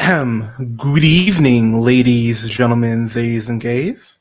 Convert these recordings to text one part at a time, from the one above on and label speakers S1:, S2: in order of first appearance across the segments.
S1: Good evening, ladies, gentlemen, theys, and gays.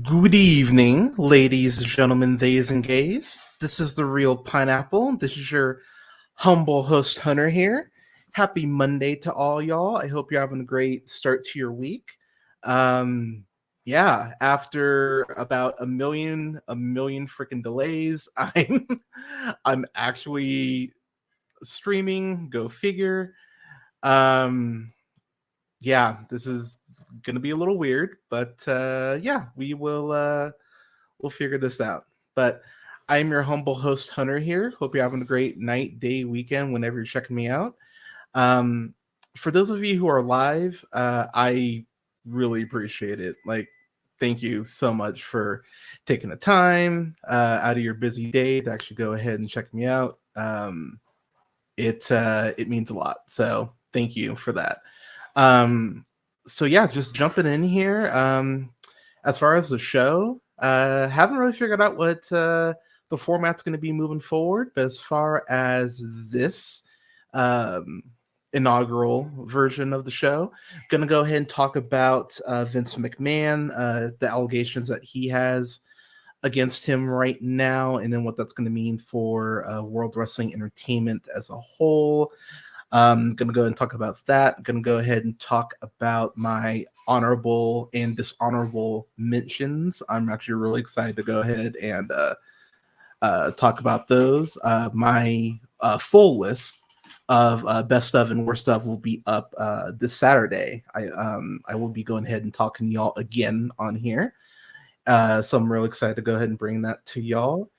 S1: Good evening, ladies, gentlemen, theys, and gays. This is the Real Pineapple. This is your humble host, Hunter, here. Happy Monday to all y'all. I hope you're having a great start to your week. Yeah, after about a million freaking delays, I'm actually streaming. Go figure. Um, yeah, this is gonna be a little weird, but yeah, we'll figure this out. But I'm your humble host, Hunter, here. Hope you're having a great night, day, weekend, whenever you're checking me out. Um, for those of you who are live, I really appreciate it. Like, thank you so much for taking the time out of your busy day to actually go ahead and check me out. It means a lot. So thank you for that. So yeah, just jumping in here. As far as the show, haven't really figured out what the format's going to be moving forward. But as far as this um, inaugural version of the show, going to go ahead and talk about Vince McMahon, the allegations that he has against him right now, and then what that's going to mean for World Wrestling Entertainment as a whole. Gonna go ahead and talk about that. Gonna go ahead and talk about my honorable and dishonorable mentions. I'm actually really excited to go ahead and talk about those. My full list of best of and worst of will be up this Saturday. I will be going ahead and talking to y'all again on here. So I'm really excited to go ahead and bring that to y'all.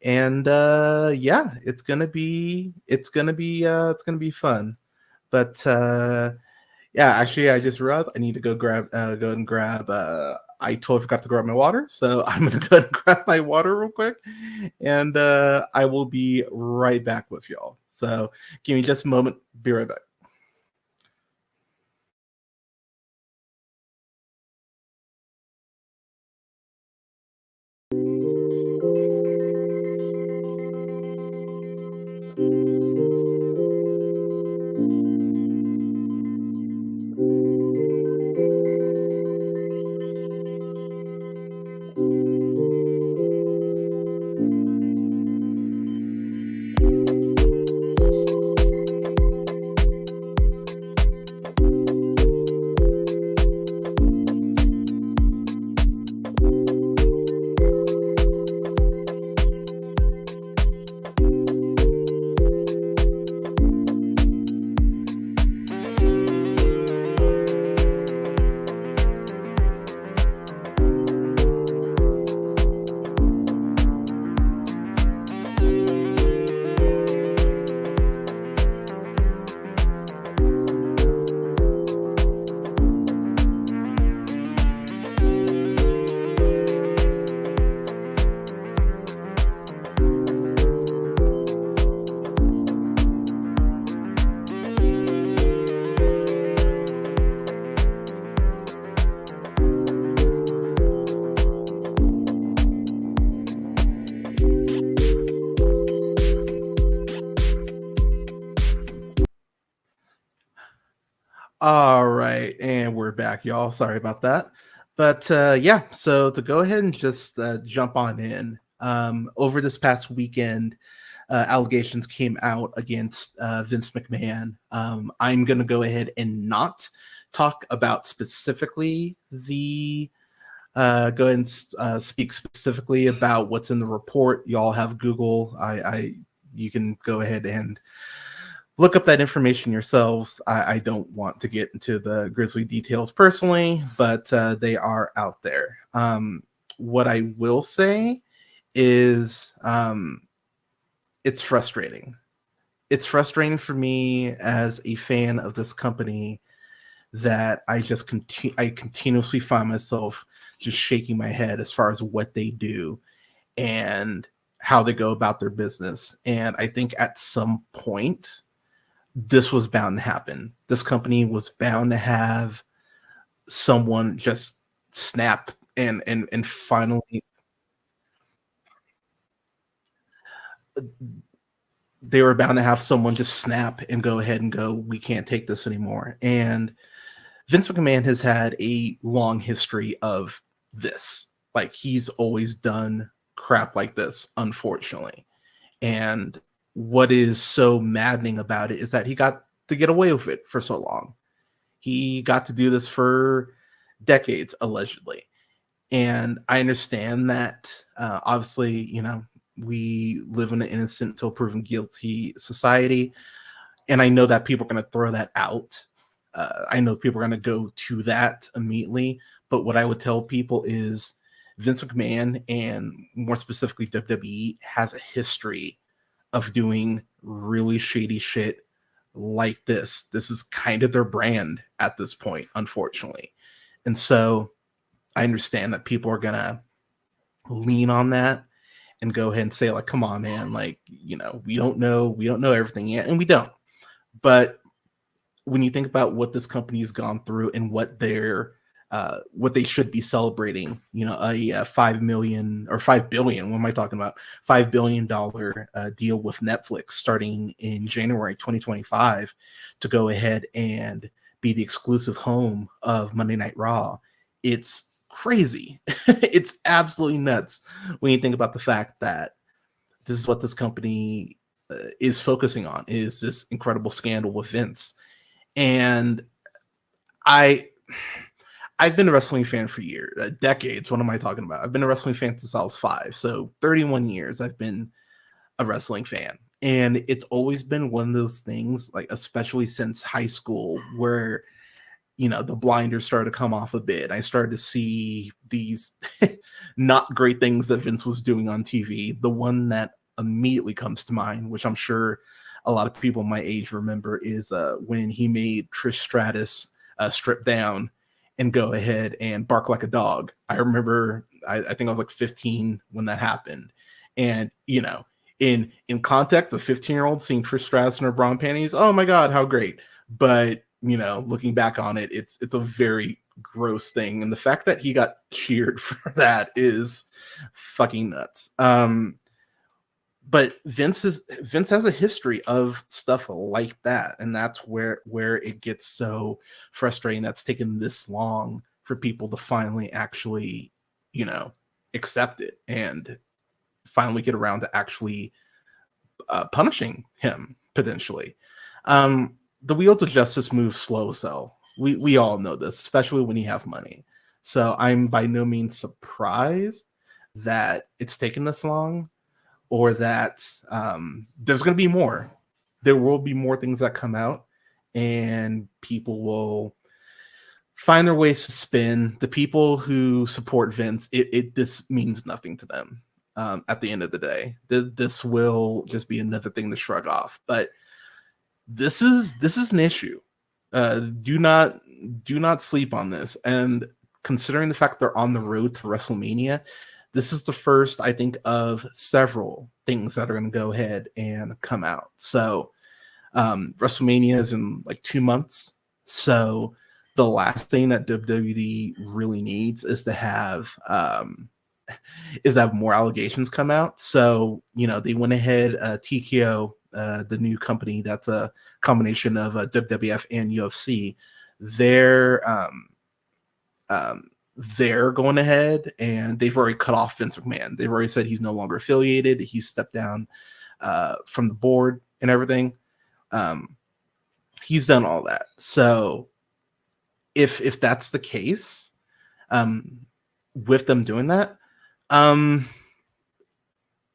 S1: And yeah, it's gonna be fun. But yeah, actually, I just realized I need to go and grab. I totally forgot to grab my water, so I'm gonna go and grab my water real quick, and I will be right back with y'all. So give me just a moment. Be right back. All right, and we're back, y'all. Sorry about that. But yeah, so to go ahead and just jump on in, over this past weekend, allegations came out against Vince McMahon. I'm going to go ahead and not talk about specifically the go ahead and speak specifically about what's in the report. Y'all have Google. You can go ahead and look up that information yourselves. I don't want to get into the grisly details personally, but they are out there. What I will say is it's frustrating. It's frustrating for me as a fan of this company that I continuously find myself just shaking my head as far as what they do and how they go about their business. And I think at some point this was bound to happen. This company was bound to have someone just snap and finally they were bound to have someone just snap and go ahead and go, we can't take this anymore. And Vince McMahon has had a long history of this. Like he's always done crap like this, unfortunately. And what is so maddening about it is that he got to get away with it for so long. He got to do this for decades, allegedly. And I understand that obviously, we live in an innocent until proven guilty society. And I know that people are going to throw that out. I know people are going to go to that immediately. But what I would tell people is Vince McMahon and more specifically WWE has a history of doing really shady shit like this. This is kind of their brand at this point, unfortunately. And so I understand that people are going to lean on that and go ahead and say like, come on, man, like, we don't know everything yet. And we don't. But when you think about what this company has gone through and what they should be celebrating, a 5 million or 5 billion. What am I talking about? $5 billion deal with Netflix starting in January 2025 to go ahead and be the exclusive home of Monday Night Raw. It's crazy. It's absolutely nuts when you think about the fact that this is what this company is focusing on is this incredible scandal with Vince. And I I've been a wrestling fan for years, decades. What am I talking about? I've been a wrestling fan since I was 5. So 31 years I've been a wrestling fan. And it's always been one of those things, like especially since high school, where the blinders started to come off a bit. I started to see these not great things that Vince was doing on TV. The one that immediately comes to mind, which I'm sure a lot of people my age remember, is when he made Trish Stratus strip down and go ahead and bark like a dog. I remember, I think I was like 15 when that happened. And, in context, a 15-year-old seeing Trish Stratus in her bra and panties, oh my God, how great. But looking back on it, it's a very gross thing, and the fact that he got cheered for that is fucking nuts. But Vince has a history of stuff like that, and that's where it gets so frustrating. That's taken this long for people to finally actually, accept it and finally get around to actually punishing him potentially. The wheels of justice move slow, so we all know this, especially when you have money. So I'm by no means surprised that it's taken this long, or that there's going to be more. There will be more things that come out, and people will find their ways to spin. The people who support Vince, this means nothing to them. At the end of the day, this will just be another thing to shrug off. But this is an issue. Do not sleep on this. And considering the fact they're on the road to WrestleMania, this is the first, I think, of several things that are going to go ahead and come out. So WrestleMania is in like 2 months. So the last thing that WWE really needs is to have more allegations come out. So they went ahead, TKO, the new company that's a combination of WWF and UFC. They're going ahead and they've already cut off Vince McMahon. They've already said he's no longer affiliated. He's stepped down from the board and everything. He's done all that. So if that's the case, with them doing that,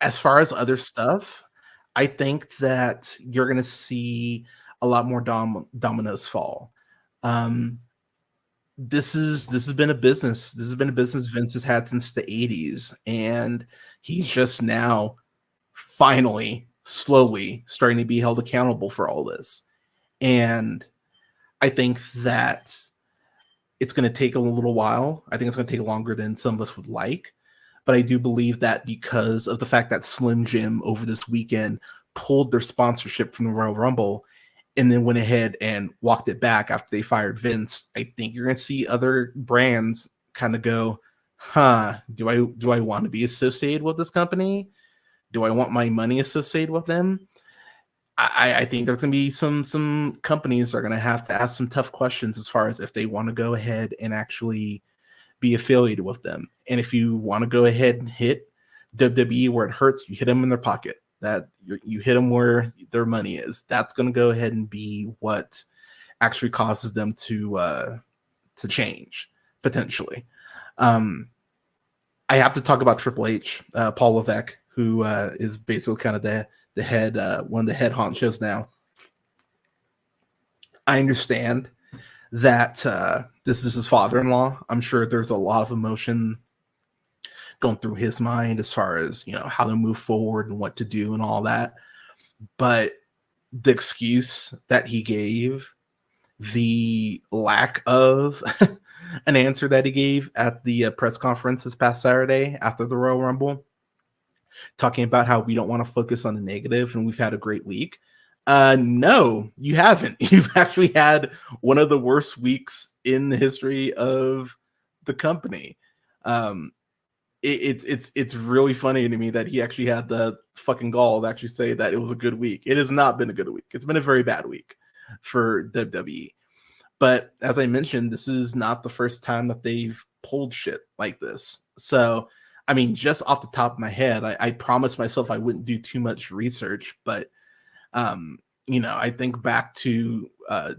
S1: as far as other stuff, I think that you're going to see a lot more dominoes fall. This has been a business. This has been a business Vince has had since the 80s, and he's just now finally, slowly starting to be held accountable for all this. And I think that it's going to take a little while. I think it's going to take longer than some of us would like. But I do believe that because of the fact that Slim Jim over this weekend pulled their sponsorship from the Royal Rumble and then went ahead and walked it back after they fired Vince, I think you're going to see other brands kind of go, do I want to be associated with this company? Do I want my money associated with them? I think there's going to be some companies are going to have to ask some tough questions as far as if they want to go ahead and actually be affiliated with them. And if you want to go ahead and hit WWE where it hurts, you hit them in their pocket. That you hit them where their money is. That's going to go ahead and be what actually causes them to change potentially. I have to talk about Triple H, Paul Levesque, who is basically kind of the head, one of the head honchos now. I understand that this is his father-in-law. I'm sure there's a lot of emotion going through his mind as far as how to move forward and what to do and all that. But the excuse that he gave, the lack of an answer that he gave at the press conference this past Saturday after the Royal Rumble, talking about how we don't want to focus on the negative and we've had a great week. No, you haven't. You've actually had one of the worst weeks in the history of the company. It's really funny to me that he actually had the fucking gall to actually say that it was a good week. It has not been a good week. It's been a very bad week for WWE. But as I mentioned, this is not the first time that they've pulled shit like this. So, I mean, just off the top of my head, I promised myself I wouldn't do too much research, but I think back to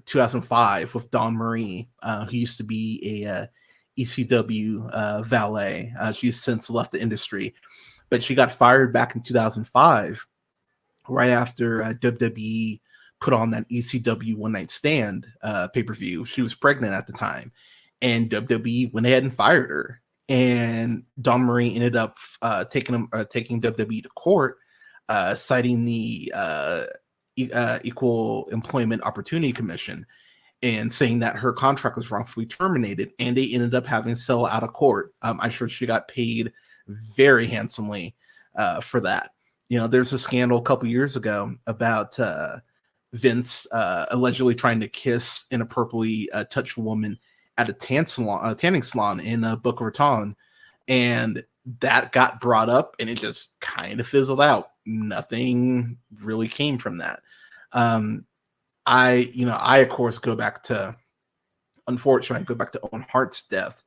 S1: 2005 with Dawn Marie, who used to be a ECW valet. She's since left the industry, but she got fired back in 2005, right after WWE put on that ECW One Night Stand pay-per-view. She was pregnant at the time, and WWE went ahead and fired her. And Dawn Marie ended up taking WWE to court, citing the Equal Employment Opportunity Commission, and saying that her contract was wrongfully terminated, and they ended up having to sell out of court. I'm sure she got paid very handsomely for that. There's a scandal a couple years ago about Vince allegedly trying to kiss inappropriately touch a woman at a tanning salon in Boca Raton, and that got brought up, and it just kind of fizzled out. Nothing really came from that. I of course unfortunately go back to Owen Hart's death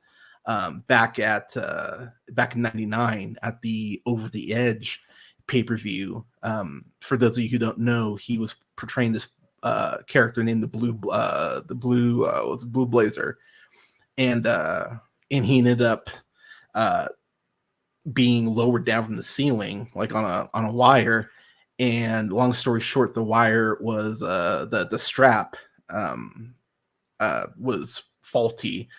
S1: back in '99 at the Over the Edge pay-per-view. For those of you who don't know, he was portraying this character named the Blue Blazer, and he ended up being lowered down from the ceiling like on a wire. And long story short, the wire was the strap was faulty,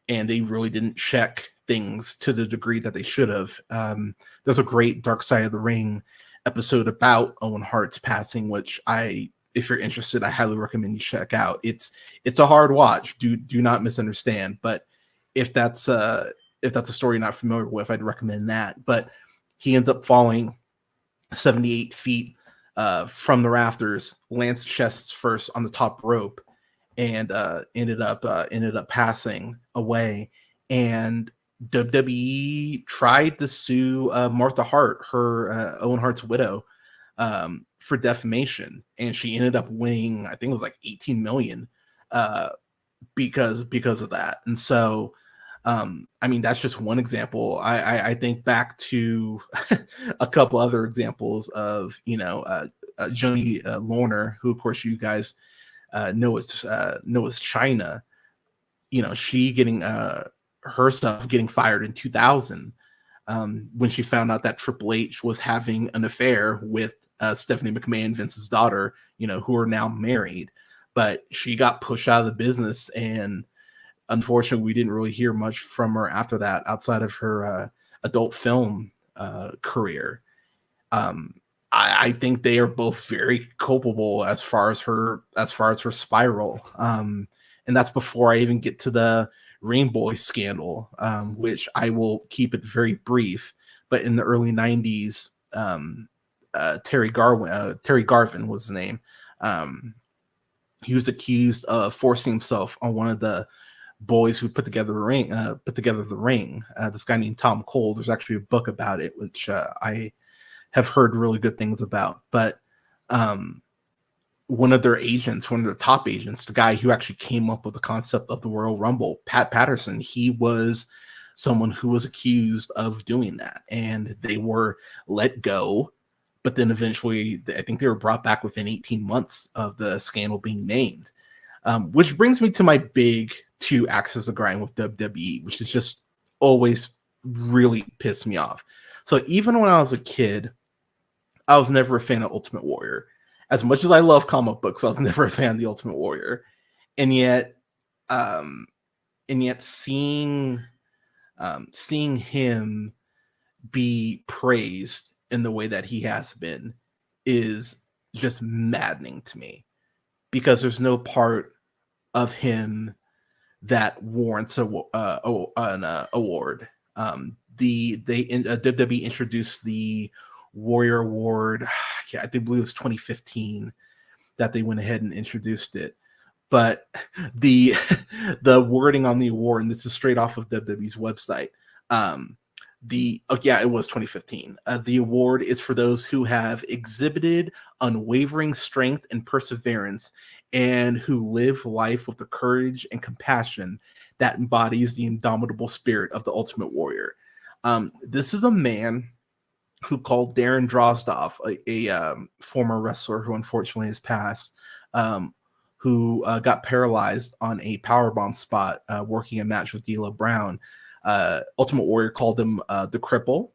S1: and they really didn't check things to the degree that they should have. There's a great Dark Side of the Ring episode about Owen Hart's passing, which if you're interested, I highly recommend you check out. It's a hard watch. Do not misunderstand. But if that's a story you're not familiar with, I'd recommend that. But he ends up falling 78 feet from the rafters, lands chest first on the top rope, and ended up passing away. And WWE tried to sue Martha Hart, her Owen Hart's widow, for defamation, and she ended up winning, I think it was like 18 million because of that. And so that's just one example. I think back to a couple other examples of Joni Lorner, who of course you guys know as China. She getting her stuff getting fired in 2000 when she found out that Triple H was having an affair with Stephanie McMahon, Vince's daughter, who are now married. But she got pushed out of the business, and unfortunately, we didn't really hear much from her after that, outside of her adult film career. I think they are both very culpable as far as her spiral, and that's before I even get to the Rainbow scandal, which I will keep it very brief. But in the early '90s, Terry Garvin was his name. He was accused of forcing himself on one of the boys who put together the ring. This guy named Tom Cole. There's actually a book about it, which I have heard really good things about. But one of their top agents, the guy who actually came up with the concept of the Royal Rumble, Pat Patterson, he was someone who was accused of doing that, and they were let go. But then eventually, I think they were brought back within 18 months of the scandal being named. Which brings me to my big two axes of grind with WWE, which is just always really pissed me off. So even when I was a kid, I was never a fan of Ultimate Warrior. As much as I love comic books, I was never a fan of the Ultimate Warrior. And yet seeing him be praised in the way that he has been is just maddening to me, because there's no part of him that warrants an award. WWE introduced the Warrior Award. I believe it was 2015 that they went ahead and introduced it. But the wording on the award, and this is straight off of WWE's website. It was 2015. The award is for those who have exhibited unwavering strength and perseverance, and who live life with the courage and compassion that embodies the indomitable spirit of the Ultimate Warrior. This is a man who called Darren Drozdov, a former wrestler who unfortunately has passed, who got paralyzed on a powerbomb spot working a match with D'Lo Brown. Ultimate Warrior called him the cripple.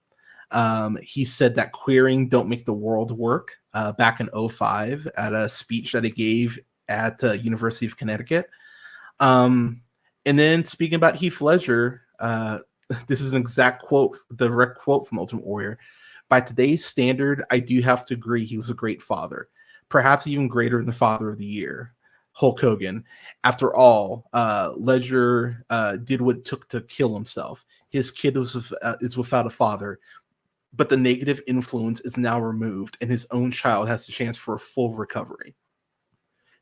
S1: He said that queering don't make the world work back in 2005 at a speech that he gave at University of Connecticut. And then speaking about Heath Ledger, this is an exact quote, direct quote from Ultimate Warrior. By today's standard, I do have to agree he was a great father, perhaps even greater than the Father of the Year, Hulk Hogan. After all, Ledger did what it took to kill himself. His kid is without a father, but the negative influence is now removed, and his own child has the chance for a full recovery.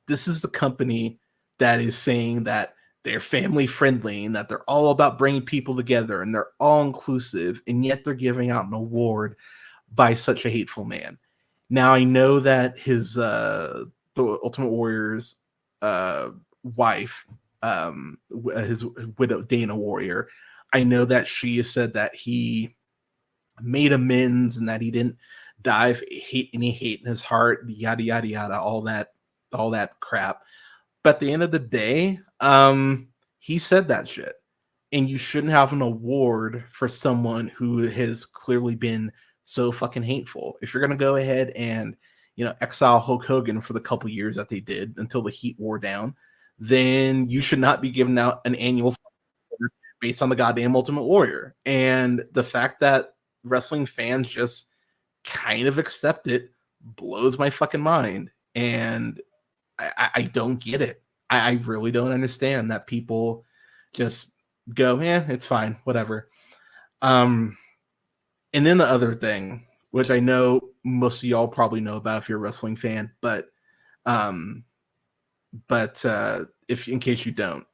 S1: This is the company that is saying that they're family friendly and that they're all about bringing people together and they're all inclusive, and yet they're giving out an award by such a hateful man. Now I know that the Ultimate Warrior's wife, his widow Dana Warrior, I know that she has said that he made amends and that he didn't die of any hate in his heart, yada yada yada, all that crap. But at the end of the day, he said that shit. And you shouldn't have an award for someone who has clearly been so fucking hateful. If you're gonna go ahead and, exile Hulk Hogan for the couple years that they did until the heat wore down, then you should not be giving out an annual award based on the goddamn Ultimate Warrior. And the fact that wrestling fans just kind of accept it blows my fucking mind. And I don't get it. I really don't understand that people just go, it's fine, whatever. And then the other thing, which I know most of y'all probably know about if you're a wrestling fan, but if in case you don't.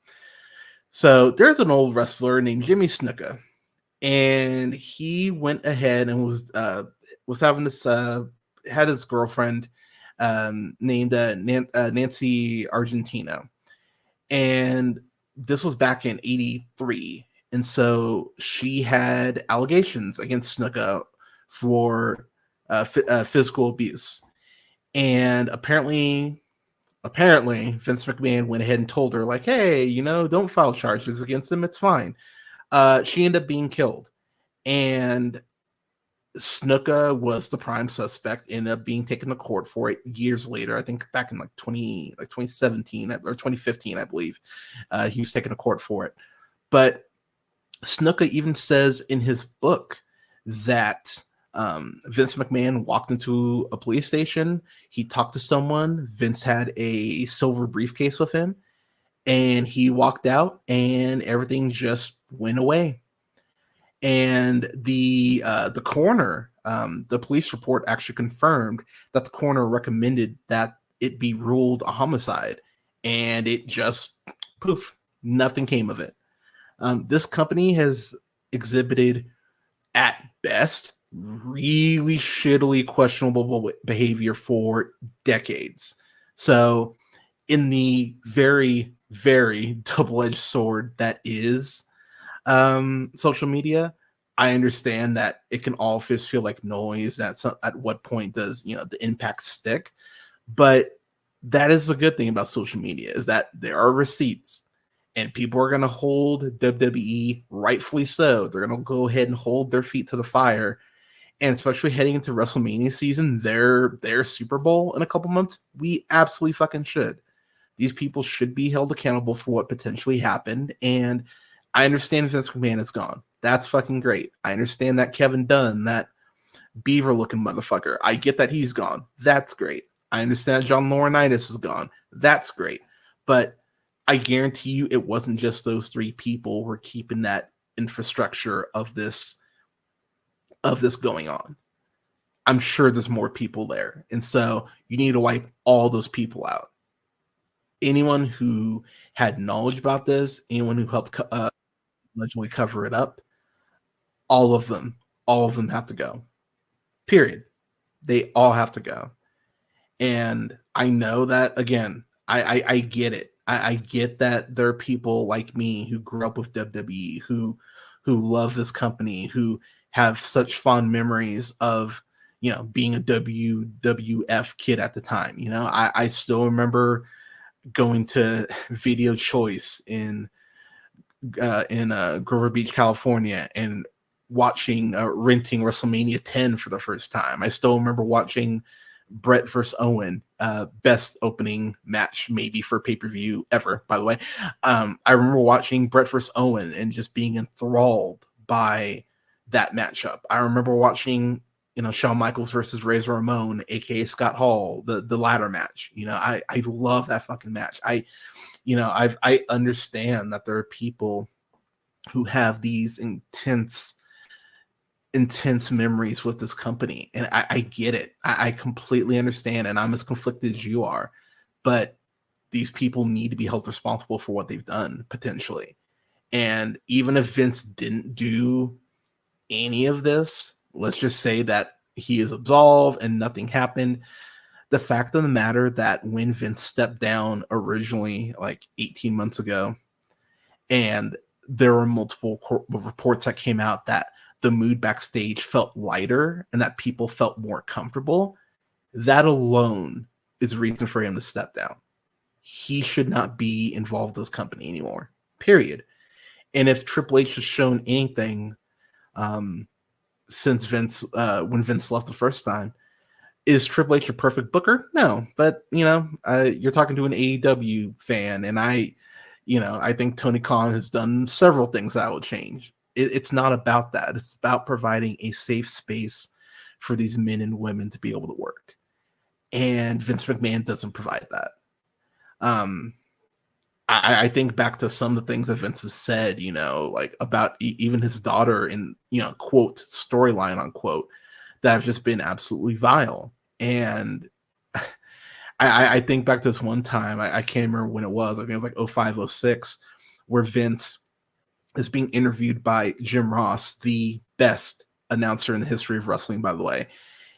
S1: So there's an old wrestler named Jimmy Snuka, and he went ahead and was having this had his girlfriend named Nancy Argentino, and this was back in '83, and so she had allegations against Snuka for physical abuse, and apparently Vince McMahon went ahead and told her, like, hey, don't file charges against him, it's fine. She ended up being killed, and Snuka was the prime suspect, ended up being taken to court for it years later. I think back in 2017 or 2015, I believe, he was taken to court for it. But Snuka even says in his book that Vince McMahon walked into a police station, he talked to someone, Vince had a silver briefcase with him, and he walked out and everything just went away. And the coroner, the police report actually confirmed that the coroner recommended that it be ruled a homicide, and it just poof, nothing came of it. This company has exhibited, at best, really shittily questionable behavior for decades. So, in the very, very double-edged sword that is social media, I understand that it can all just feel like noise. At what point does the impact stick? But that is a good thing about social media, is that there are receipts, and people are going to hold WWE, rightfully so. They're going to go ahead and hold their feet to the fire, and especially heading into WrestleMania season, their Super Bowl in a couple months, we absolutely fucking should. These people should be held accountable for what potentially happened, and I understand Vince McMahon is gone. That's fucking great. I understand that Kevin Dunn, that beaver-looking motherfucker, I get that he's gone. That's great. I understand John Laurinaitis is gone. That's great. But I guarantee you it wasn't just those three people who were keeping that infrastructure of this going on. I'm sure there's more people there. And so you need to wipe all those people out. Anyone who had knowledge about this, anyone who helped allegedly cover it up, all of them have to go. Period. They all have to go. And I know that, again, I get it. I get that there are people like me who grew up with WWE, who love this company, who have such fond memories of, you know, being a WWF kid at the time. You know, I still remember going to Video Choice in Grover Beach, California, and watching renting WrestleMania 10 for the first time. I still remember watching Brett versus Owen, best opening match maybe for pay-per-view ever, by the way. I remember watching Brett versus Owen and just being enthralled by that matchup. I remember watching, you know, Shawn Michaels versus Razor Ramon, aka Scott Hall, the ladder match. You know, I love that fucking match. I understand that there are people who have these intense memories with this company, and I get it. I completely understand, and I'm as conflicted as you are. But these people need to be held responsible for what they've done potentially. And even if Vince didn't do any of this, let's just say that he is absolved and nothing happened. The fact of the matter that when Vince stepped down originally, like 18 months ago, and there were multiple reports that came out that the mood backstage felt lighter and that people felt more comfortable, that alone is a reason for him to step down. He should not be involved in this company anymore, period. And if Triple H has shown anything since when Vince left the first time, is Triple H a perfect booker? No, but you know, you're talking to an AEW fan, and I think Tony Khan has done several things that will change. It's not about that. It's about providing a safe space for these men and women to be able to work. And Vince McMahon doesn't provide that. I think back to some of the things that Vince has said, you know, like about even his daughter in, you know, quote, storyline, unquote, that have just been absolutely vile. And I think back to this one time, I can't remember when it was. I think it was like 05, 06, where Vince is being interviewed by Jim Ross, the best announcer in the history of wrestling, by the way.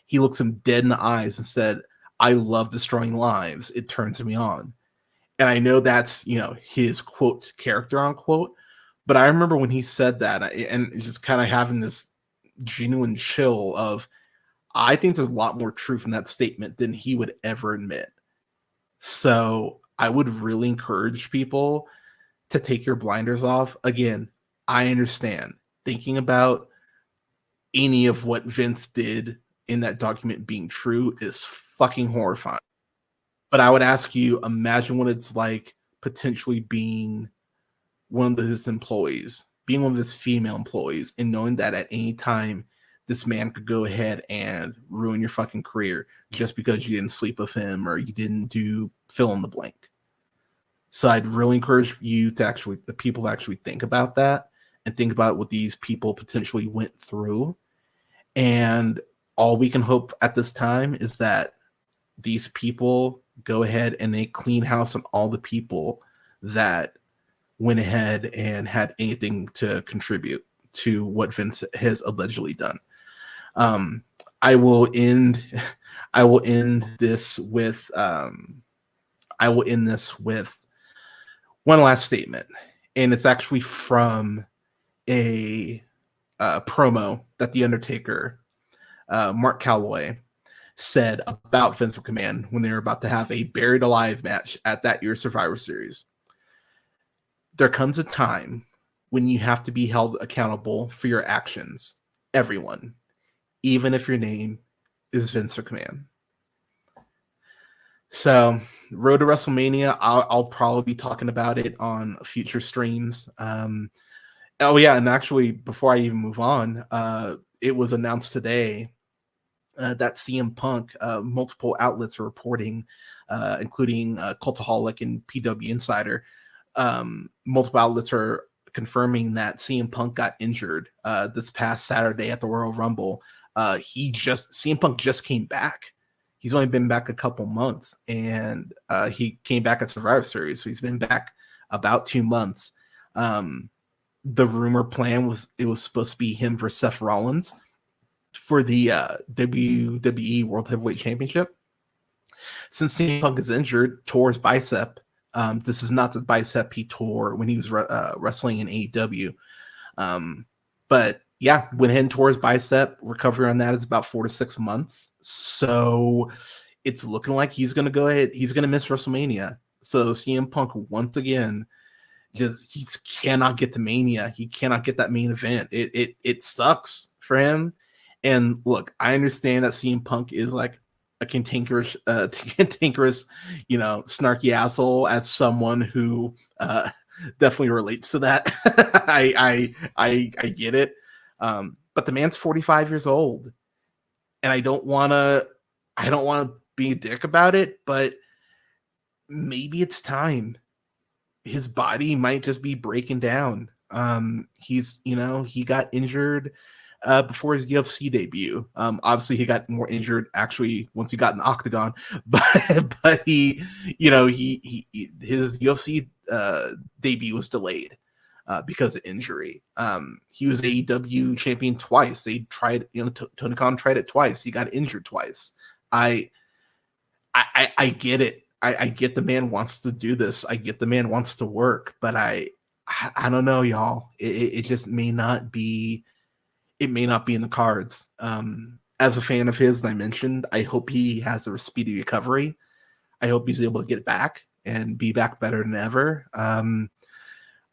S1: He looks him dead in the eyes and said, "I love destroying lives. It turns me on." And I know that's, you know, his quote character, unquote. But I remember when he said that, and just kind of having this genuine chill of, I think there's a lot more truth in that statement than he would ever admit. So I would really encourage people to take your blinders off. Again, I understand thinking about any of what Vince did in that document being true is fucking horrifying. But I would ask you, imagine what it's like potentially being one of his employees, being one of his female employees, and knowing that at any time this man could go ahead and ruin your fucking career just because you didn't sleep with him or you didn't do fill in the blank. So I'd really encourage you to the people to actually think about that and think about what these people potentially went through. And all we can hope at this time is that these people go ahead and they clean house on all the people that went ahead and had anything to contribute to what Vince has allegedly done. I will end this with one last statement, and it's actually from a promo that The Undertaker, Mark Calloway, said about Vince McMahon when they were about to have a buried alive match at that year's Survivor Series. There comes a time when you have to be held accountable for your actions. Everyone, even if your name is Vince McMahon. So, Road to WrestleMania, I'll probably be talking about it on future streams. Oh yeah, and actually, before I even move on, it was announced today that CM Punk, multiple outlets are reporting, including Cultaholic and PW Insider, multiple outlets are confirming that CM Punk got injured this past Saturday at the Royal Rumble. CM Punk just came back. He's only been back a couple months, and he came back at Survivor Series, so he's been back about 2 months. The rumor plan was it was supposed to be him versus Seth Rollins for the WWE World Heavyweight Championship. Since CM Punk is injured, tore his bicep. This is not the bicep he tore when he was wrestling in AEW. But yeah, went ahead and tore his bicep. Recovery on that is about 4 to 6 months. So it's looking like he's going to go ahead. He's going to miss WrestleMania. So CM Punk once again just he cannot get to Mania. He cannot get that main event. It sucks for him. And look, I understand that CM Punk is like a cantankerous, snarky asshole. As someone who definitely relates to that, I get it. But the man's 45 years old, and I don't want to be a dick about it, but maybe it's time. His body might just be breaking down. He got injured before his UFC debut. Obviously, he got more injured actually once he got in the octagon, but his UFC debut was delayed because of injury. He was AEW champion twice. They tried, Tony Khan tried it twice. He got injured twice. I get it. I get the man wants to do this. I get the man wants to work, but I don't know, y'all. It just may not be. It may not be in the cards. As a fan of his, as I mentioned, I hope he has a speedy recovery. I hope he's able to get back and be back better than ever.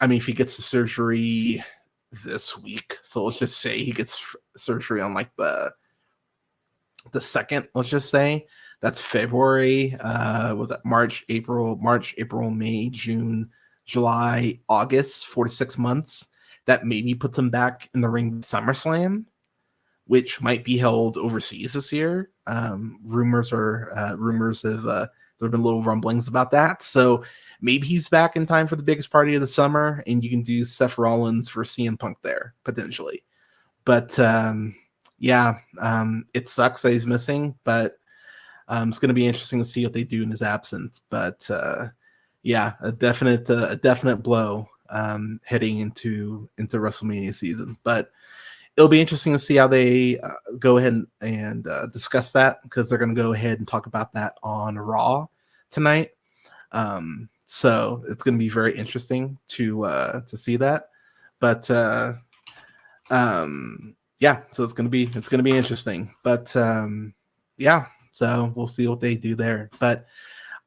S1: If he gets the surgery this week, so let's just say he gets surgery on like the second. Let's just say that's February. Was that March, April, May, June, July, August, 4 to 6 months. That maybe puts him back in the ring SummerSlam, which might be held overseas this year. Rumors have there have been little rumblings about that. So maybe he's back in time for the biggest party of the summer, and you can do Seth Rollins for CM Punk there potentially. But it sucks that he's missing, but it's going to be interesting to see what they do in his absence. But a definite blow heading into WrestleMania season. But it'll be interesting to see how they go ahead and discuss that, because they're going to go ahead and talk about that on Raw tonight. So it's going to be very interesting to see that. But so it's going to be interesting. But so we'll see what they do there. But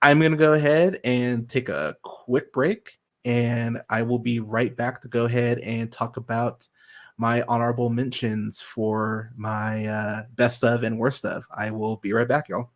S1: I'm going to go ahead and take a quick break, and I will be right back to go ahead and talk about my honorable mentions for my best of and worst of. I will be right back, y'all.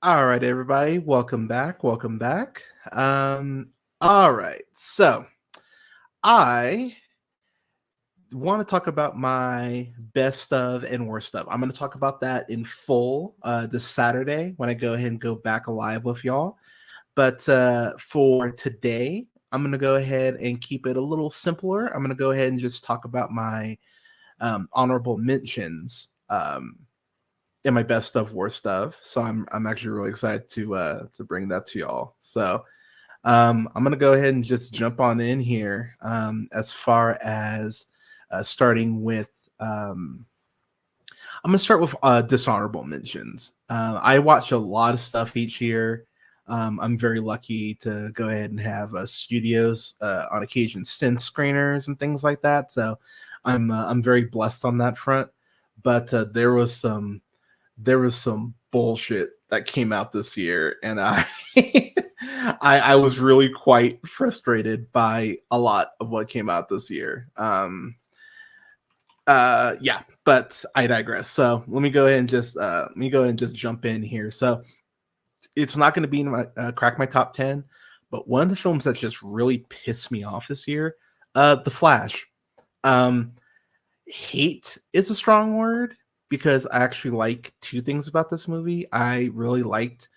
S1: All right, everybody, welcome back. Welcome back. All right, so I want to talk about my best of and worst of. I'm going to talk about that in full this Saturday when I go ahead and go back alive with y'all. But for today, I'm going to go ahead and keep it a little simpler. I'm going to go ahead and just talk about my honorable mentions. In my best of worst of. So I'm actually really excited to bring that to y'all. So I'm gonna go ahead and just jump on in here as far as starting with I'm gonna start with dishonorable mentions. I watch a lot of stuff each year. I'm very lucky to go ahead and have studios on occasion send screeners and things like that. So I'm very blessed on that front. But there was some bullshit that came out this year, and I I was really quite frustrated by a lot of what came out this year. Yeah, but I digress. So let me go ahead and just jump in here. So it's not going to be in my crack my top 10, but one of the films that just really pissed me off this year, The Flash. Um, hate is a strong word because I actually like two things about this movie. I really liked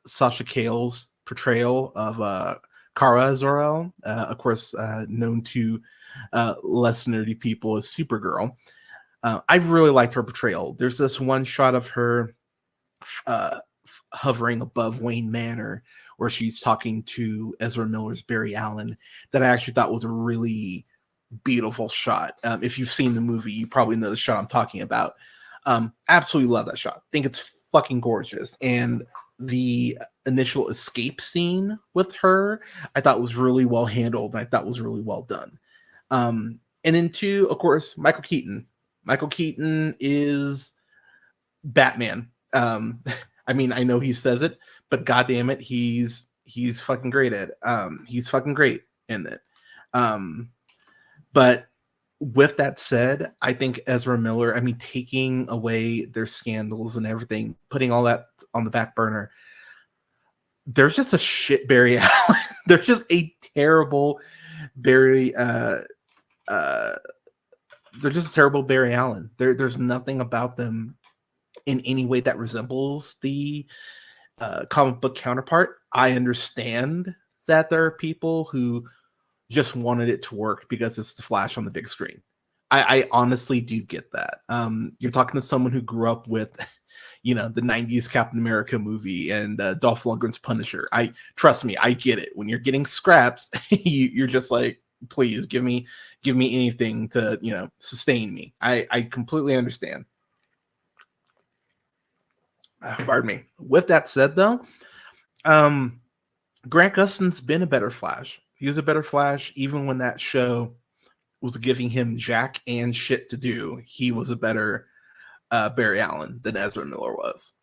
S1: Sasha Cale's portrayal of Kara Zor-El, of course, known to less nerdy people as Supergirl. I really liked her portrayal. There's this one shot of her uh, hovering above Wayne Manor where she's talking to Ezra Miller's Barry Allen that I actually thought was a really beautiful shot. If you've seen the movie, you probably know the shot I'm talking about. Absolutely love that shot. Think it's fucking gorgeous. And the initial escape scene with her, I thought was really well handled, and I thought was really well done. And then two, of course, Michael Keaton. Michael Keaton is Batman. I mean, I know he says it, but goddamn it, he's fucking great at it. He's fucking great in it. Um, but with that said, I think Ezra Miller, I mean, taking away their scandals and everything, putting all that on the back burner, there's just a shit Barry Allen. There's just a terrible Barry. Uh, they're just a terrible Barry Allen. There's nothing about them in any way that resembles the comic book counterpart. I understand that there are people who just wanted it to work because it's the Flash on the big screen. I honestly do get that. You're talking to someone who grew up with, the '90s Captain America movie and Dolph Lundgren's Punisher. I trust me, I get it. When you're getting scraps, you're just like, please give me anything to sustain me. I completely understand. Pardon me. With that said, though, um, Grant Gustin's been a better Flash. He was a better Flash even when that show was giving him jack and shit to do. He was a better Barry Allen than Ezra Miller was.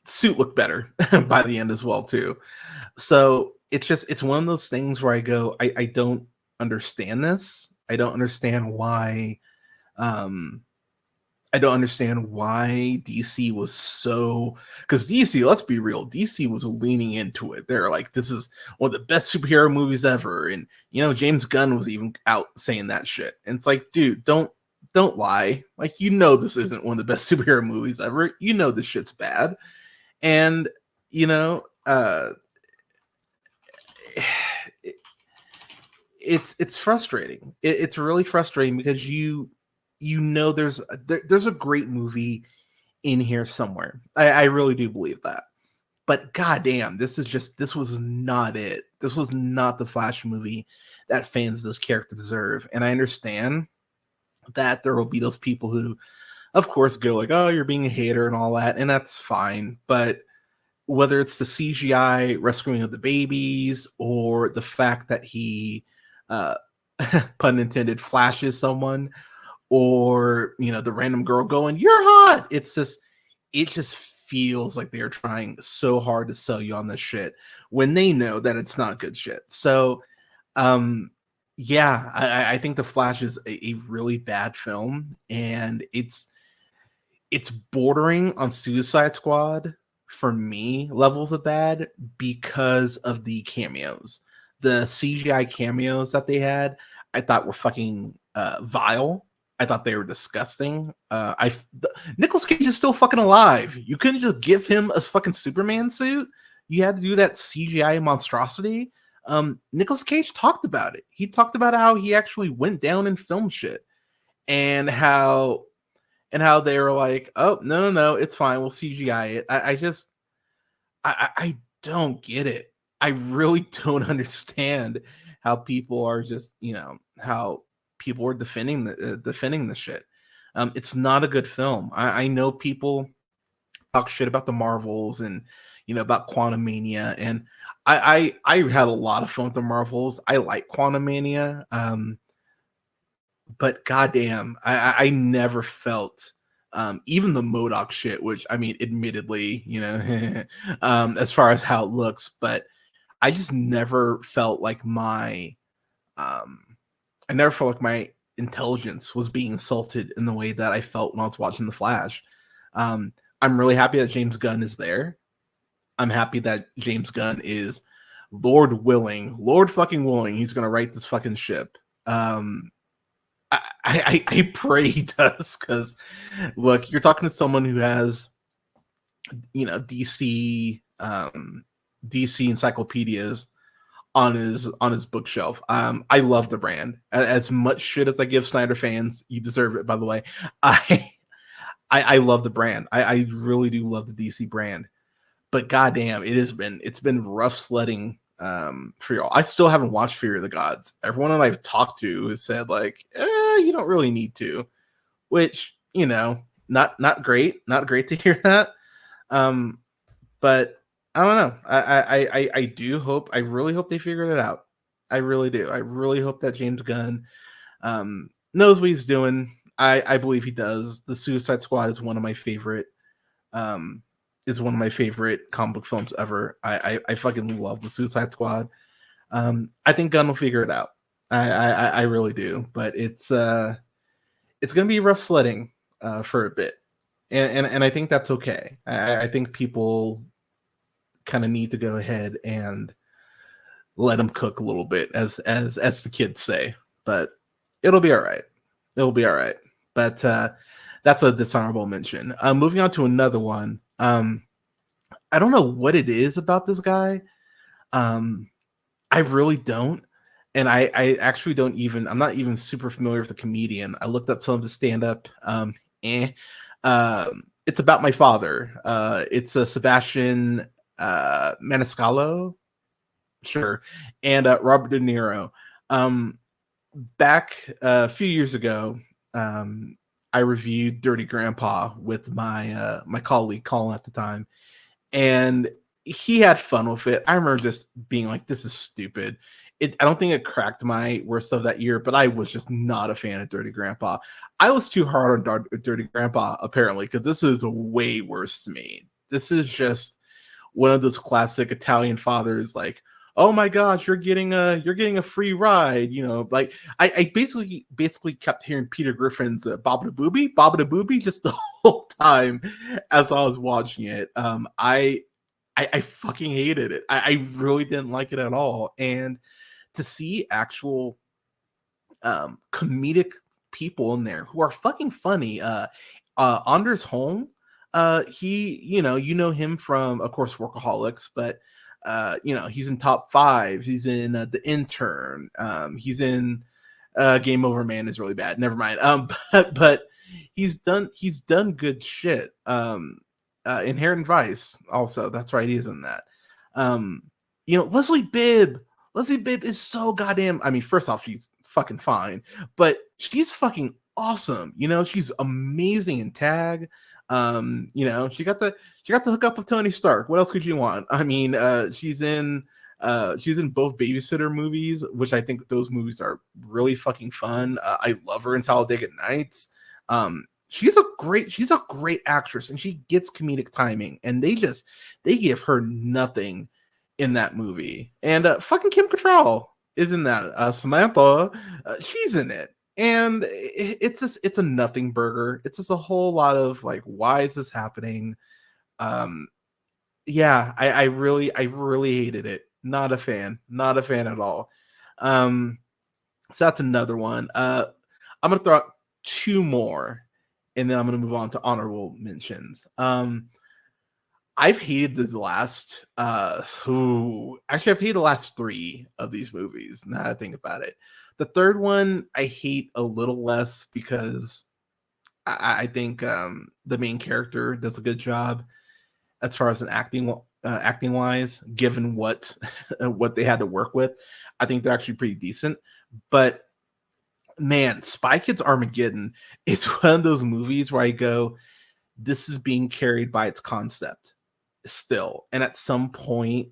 S1: Suit looked better by the end as well too. So it's one of those things where I go, I don't understand this. I don't understand why. Um, I don't understand why DC was so, because DC, let's be real, DC was leaning into it. They're like, this is one of the best superhero movies ever. And James Gunn was even out saying that shit. And it's like, dude, don't lie. Like, this isn't one of the best superhero movies ever. This shit's bad. And you know, uh it's frustrating. It's really frustrating because there's a great movie in here somewhere. I really do believe that. But goddamn, this was not it. This was not the Flash movie that fans of this character deserve. And I understand that there will be those people who, of course, go like, "Oh, you're being a hater" and all that, and that's fine. But whether it's the CGI rescuing of the babies or the fact that he, uh, pun intended, flashes someone, or the random girl going, "You're hot," it just feels like they are trying so hard to sell you on this shit when they know that it's not good shit. So, um, yeah, I think The Flash is a really bad film, and it's bordering on Suicide Squad for me levels of bad because of the cameos. The CGI cameos that they had, I thought were fucking vile. I thought they were disgusting. Nicolas Cage is still fucking alive. You couldn't just give him a fucking Superman suit. You had to do that CGI monstrosity. Nicolas Cage talked about it. He talked about how he actually went down and filmed shit, and how they were like, oh no, it's fine, we'll CGI it. I don't get it. I really don't understand how people are just, how people are defending the shit. It's not a good film. I know people talk shit about the Marvels and about Quantumania, and I had a lot of fun with the Marvels. I like Quantumania, but goddamn, I never felt even the MODOK shit, which I mean, admittedly, as far as how it looks, but I just never felt like I never felt like my intelligence was being insulted in the way that I felt when I was watching The Flash. I'm really happy that James Gunn is there. I'm happy that James Gunn is Lord fucking willing, he's gonna right this fucking ship. I pray he does, because look, you're talking to someone who has DC encyclopedias on his bookshelf. I love the brand. As much shit as I give Snyder fans, you deserve it, by the way. I love the brand. I really do love the DC brand. But goddamn, it's been rough sledding for y'all. I still haven't watched Fear of the Gods. Everyone that I've talked to has said like, you don't really need to, which not great to hear that. But I don't know. I really hope they figured it out. I really do. I really hope that James Gunn knows what he's doing. I believe he does. The Suicide Squad is one of my favorite comic book films ever. I fucking love the Suicide Squad. I think Gunn will figure it out. I really do. But it's gonna be rough sledding for a bit, and I think that's okay. I think people kind of need to go ahead and let them cook a little bit, as the kids say. But it'll be all right. It'll be all right. But that's a dishonorable mention. Moving on to another one. I don't know what it is about this guy. I really don't. And I actually don't even, I'm not even super familiar with the comedian. I looked up some of his stand-up. It's about my father. It's a Sebastian Maniscalco, sure, and Robert De Niro. Back a few years ago, I reviewed Dirty Grandpa with my my colleague Colin at the time, and he had fun with it. I remember just being like, "This is stupid." I don't think it cracked my worst of that year, but I was just not a fan of Dirty Grandpa. I was too hard on Dirty Grandpa, apparently, because this is way worse to me. This is just one of those classic Italian fathers, like, "Oh my gosh, you're getting a free ride," like I basically kept hearing Peter Griffin's Baba da Booby just the whole time as I was watching it. I fucking hated it. I really didn't like it at all. And to see actual comedic people in there who are fucking funny. Anders Holm, he, you know him from, of course, Workaholics, but he's in Top 5. He's in The Intern. He's in Game Over Man is really bad. Never mind. But he's done good shit. Inherent Vice also. That's right. He is in that. Leslie Bibb. Leslie Bibb is so goddamn. I mean, first off, she's fucking fine, but she's fucking awesome. She's amazing in Tag. She got the hook up with Tony Stark. What else could you want? I mean, she's in both Babysitter movies, which I think those movies are really fucking fun. I love her in Talladega Nights. She's a great actress, and she gets comedic timing, and they give her nothing in that movie. And fucking Kim Cattrall is in that. Samantha, she's in it. And it's a nothing burger. It's just a whole lot of like, why is this happening? Um, yeah, I really hated it. Not a fan. Not a fan at all. Um, so that's another one. I'm gonna throw out two more, and then I'm gonna move on to honorable mentions. I've hated the last actually I've hated the last three of these movies, now that I think about it. The third one I hate a little less because I think the main character does a good job as far as an acting wise, given what what they had to work with. I think they're actually pretty decent. But man, Spy Kids Armageddon is one of those movies where I go, this is being carried by its concept still. And at some point,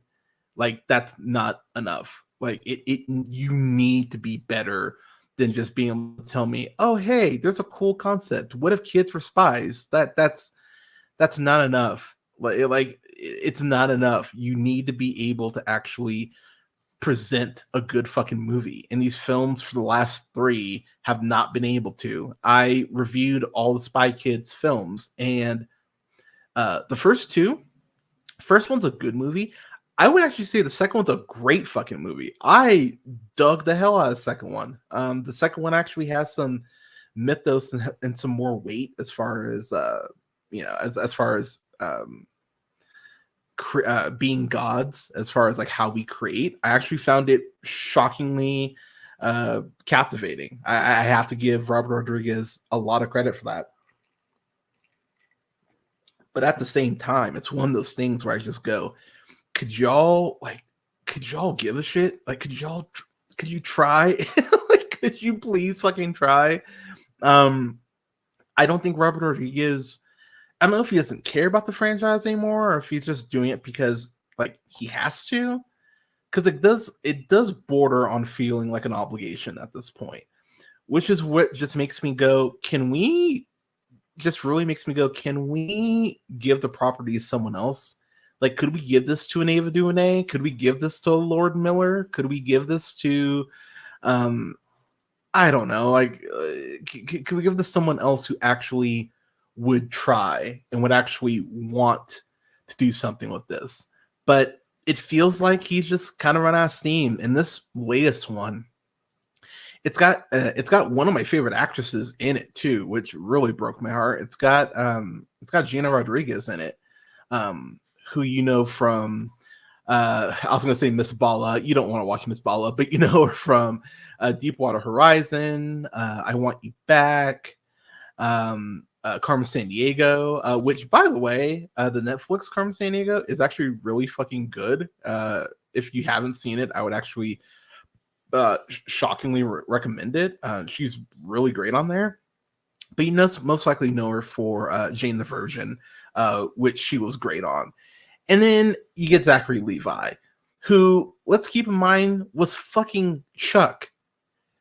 S1: like that's not enough. Like it you need to be better than just being able to tell me, oh hey, there's a cool concept. What if kids were spies? That's not enough. It's not enough. You need to be able to actually present a good fucking movie. And these films for the last three have not been able to. I reviewed all the Spy Kids films, and the first one's a good movie. I would actually say the second one's a great fucking movie. I dug the hell out of the second one. The second one actually has some mythos and some more weight as far as as far as being gods, as far as like how we create. I actually found it shockingly captivating. I have to give Robert Rodriguez a lot of credit for that. But at the same time, it's one of those things where I just go, could y'all give a shit? Like, could you try? Like, could you please fucking try? Um, I don't think Robert Rodriguez, I don't know if he doesn't care about the franchise anymore or if he's just doing it because like he has to. Because it does border on feeling like an obligation at this point, which is what just makes me go, can we give the property to someone else? Like, could we give this to an Ava DuVernay? Could we give this to Lord Miller? Could we give this to, I don't know, like, could we give this to someone else who actually would try and would actually want to do something with this? But it feels like he's just kind of run out of steam. And this latest one, it's got one of my favorite actresses in it too, which really broke my heart. It's got Gina Rodriguez in it, who you know from I was gonna say Miss Bala. You don't want to watch Miss Bala, but you know her from Deepwater Horizon, I Want You Back, Carmen Sandiego, which by the way, the Netflix Carmen Sandiego is actually really fucking good. If you haven't seen it, I would actually shockingly recommend it. She's really great on there. But you most likely know her for Jane the Virgin, which she was great on. And then you get Zachary Levi, who, let's keep in mind, was fucking Chuck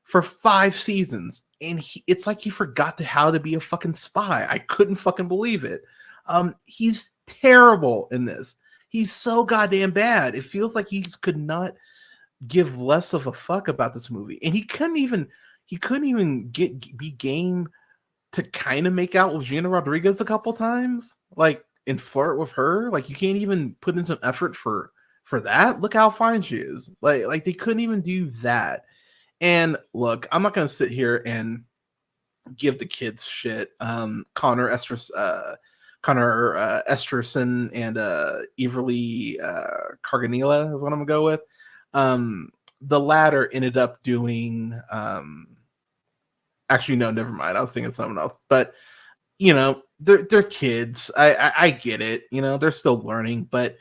S1: for 5 seasons. And it's like he forgot how to be a fucking spy. I couldn't fucking believe it. He's terrible in this. He's so goddamn bad. It feels like he could not give less of a fuck about this movie. And he couldn't even be game to kind of make out with Gina Rodriguez a couple times, like, and flirt with her. Like, you can't even put in some effort for that. Look how fine she is. Like they couldn't even do that. And look, I'm not gonna sit here and give the kids shit. Connor Esterson and Everly Carganilla is what I'm gonna go with. The latter ended up doing actually no, never mind. I was thinking something else. But you know, they're kids. I get it. You know, they're still learning, but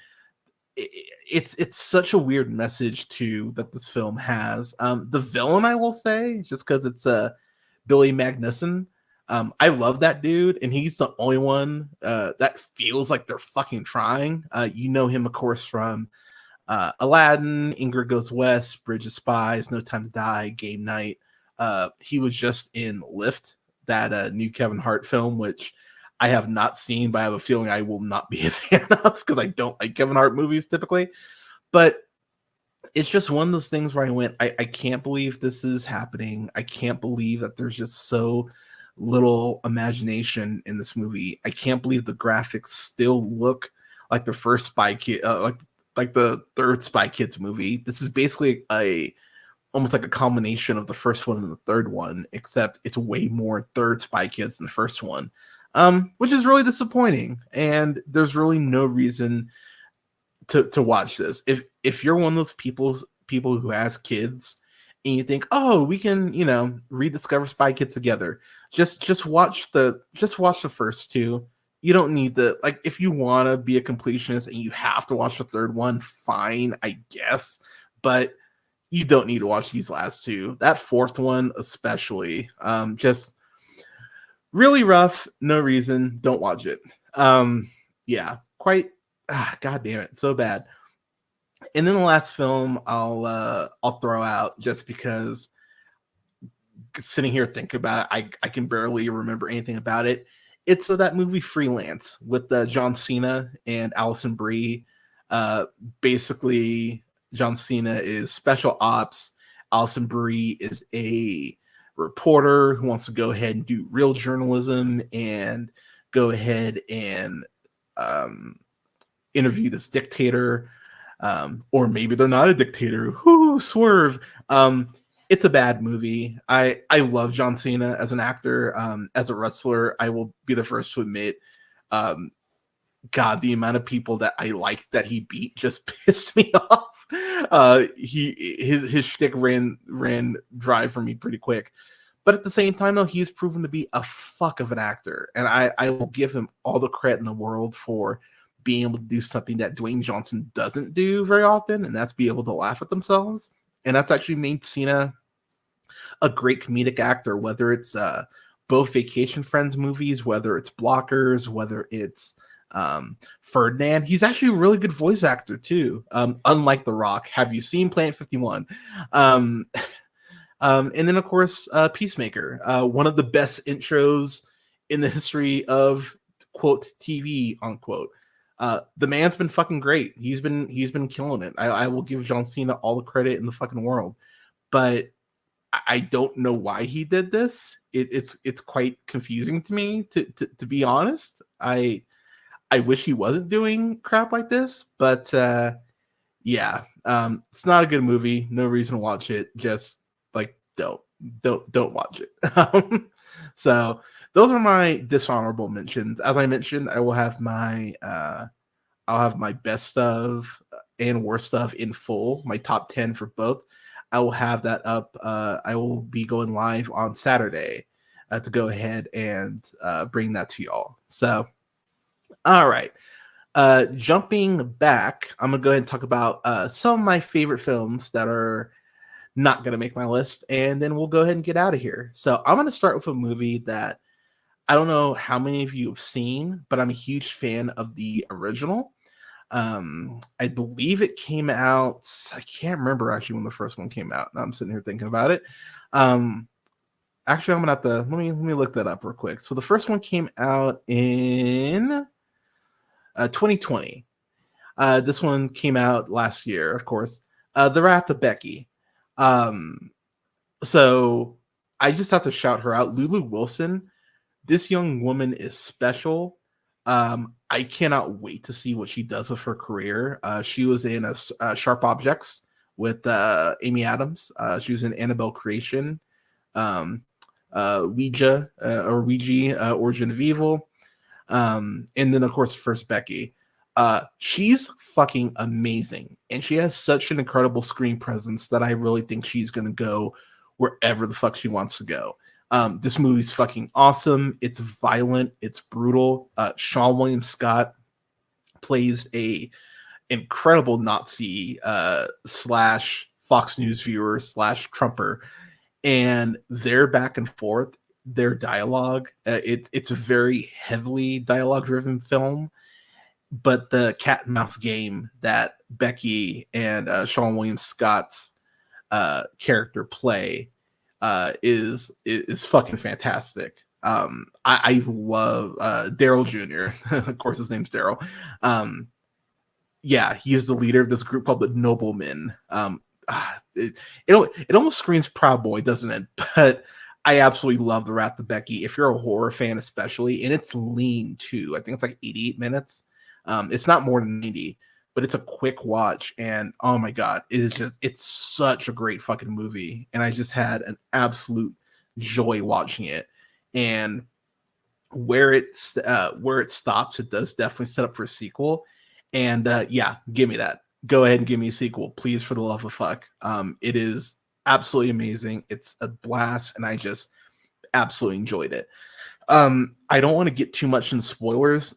S1: it's such a weird message too that this film has. The villain, I will say, just because it's Billy Magnuson. I love that dude, and he's the only one that feels like they're fucking trying. You know him, of course, from Aladdin, Ingrid Goes West, Bridge of Spies, No Time to Die, Game Night. He was just in Lift, that new Kevin Hart film, which I have not seen, but I have a feeling I will not be a fan of because I don't like Kevin Hart movies typically. But it's just one of those things where I went, I can't believe this is happening. I can't believe that there's just so little imagination in this movie. I can't believe the graphics still look like the first Spy Kid, like the third Spy Kids movie. This is basically a almost like a combination of the first one and the third one, except it's way more third Spy Kids than the first one, which is really disappointing. And there's really no reason to watch this. If you're one of those people who has kids and you think, oh, we can, rediscover Spy Kids together, just watch the first two. You don't need the, like, if you want to be a completionist and you have to watch the third one, fine, I guess, but you don't need to watch these last two. That fourth one especially, just really rough. No reason. Don't watch it. Yeah, quite. God damn it, so bad. And then the last film I'll throw out, just because sitting here thinking about it, I can barely remember anything about it. It's that movie Freelance with John Cena and Allison Brie. Basically, John Cena is special ops. Allison Brie is a reporter who wants to go ahead and do real journalism and go ahead and interview this dictator. Or maybe they're not a dictator. Whoo, swerve. It's a bad movie. I love John Cena as an actor. As a wrestler, I will be the first to admit, God, the amount of people that I liked that he beat just pissed me off. His shtick ran dry for me pretty quick. But at the same time, though, he's proven to be a fuck of an actor, and I will give him all the credit in the world for being able to do something that Dwayne Johnson doesn't do very often, and that's be able to laugh at themselves. And that's actually made Cena a great comedic actor, whether it's both Vacation Friends movies, whether it's Blockers, whether it's Ferdinand. He's actually a really good voice actor too, unlike The Rock. Have you seen Planet 51? And then, of course, Peacemaker, one of the best intros in the history of, quote, TV, unquote. The man's been fucking great. He's been killing it. I will give John Cena all the credit in the fucking world, but I don't know why he did this. It's quite confusing to me, to be honest. I wish he wasn't doing crap like this, but yeah, it's not a good movie. No reason to watch it. Just like don't watch it. So those are my dishonorable mentions. As I mentioned, I will have my best of and worst of in full, my top 10 for both. I will have that up. I will be going live on Saturday to go ahead and bring that to y'all. So, all right. Jumping back, I'm going to go ahead and talk about some of my favorite films that are not going to make my list, and then we'll go ahead and get out of here. So I'm going to start with a movie that I don't know how many of you have seen, but I'm a huge fan of the original. I believe it came out, I can't remember actually when the first one came out. Now I'm sitting here thinking about it. Actually, I'm gonna have to let me look that up real quick. So the first one came out in 2020. This one came out last year, of course. The Wrath of Becky. So I just have to shout her out. Lulu Wilson. This young woman is special. I cannot wait to see what she does with her career. She was in Sharp Objects with Amy Adams. She was in Annabelle Creation, Ouija, Origin of Evil, and then of course First Becky. She's fucking amazing, and she has such an incredible screen presence that I really think she's gonna go wherever the fuck she wants to go. This movie's fucking awesome. It's violent. It's brutal. Sean William Scott plays a incredible Nazi slash Fox News viewer slash Trumper, and their back and forth, their dialogue. It's a very heavily dialogue driven film, but the cat and mouse game that Becky and Sean William Scott's character play is fucking fantastic. I love Daryl Jr. Of course, his name's Daryl. yeah, he is the leader of this group called the Noblemen. It almost screams Proud Boy, doesn't it? But I absolutely love The Wrath of Becky. If you're a horror fan, especially, and it's lean too. I think it's like 88 minutes. It's not more than 90, but it's a quick watch. And oh my god, it's such a great fucking movie. And I just had an absolute joy watching it. And where it stops, it does definitely set up for a sequel. And yeah, give me that. Go ahead and give me a sequel, please, for the love of fuck. It is absolutely amazing. It's a blast, and I just absolutely enjoyed it. I don't want to get too much in spoilers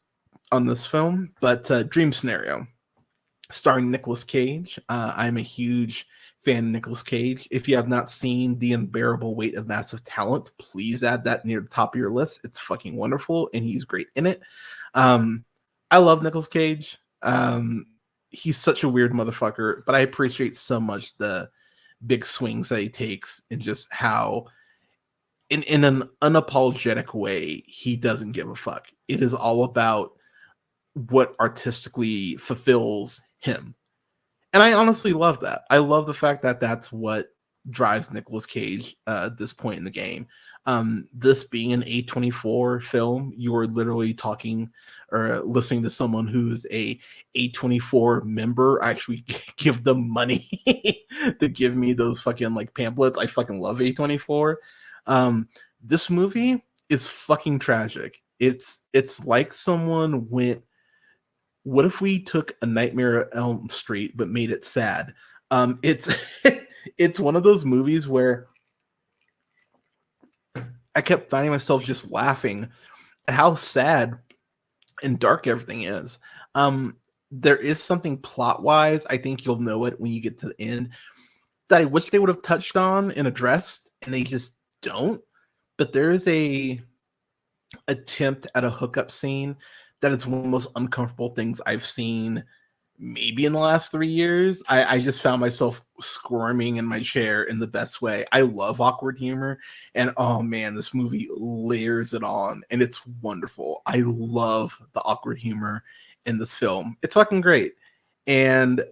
S1: on this film, but Dream Scenario, starring Nicolas Cage. I'm a huge fan of Nicolas Cage. If you have not seen The Unbearable Weight of Massive Talent, please add that near the top of your list. It's fucking wonderful, and he's great in it. I love Nicolas Cage. He's such a weird motherfucker, but I appreciate so much the big swings that he takes and just how in an unapologetic way he doesn't give a fuck. It is all about what artistically fulfills him. And I honestly love that. I love the fact that that's what drives Nicolas Cage at this point in the game. This being an A24 film, you are literally talking or listening to someone who's a A24 member actually give them money to give me those fucking like pamphlets. I fucking love A24. This movie is fucking tragic. It's like someone went, what if we took A Nightmare at Elm Street but made it sad? It's it's one of those movies where I kept finding myself just laughing at how sad and dark everything is. There is something plot wise, I think you'll know it when you get to the end, that I wish they would have touched on and addressed, and they just don't. But there is a attempt at a hookup scene that is one of the most uncomfortable things I've seen maybe in the last 3 years. I just found myself squirming in my chair in the best way. I love awkward humor, and oh man, this movie layers it on, and it's wonderful. I love the awkward humor in this film. It's fucking great. And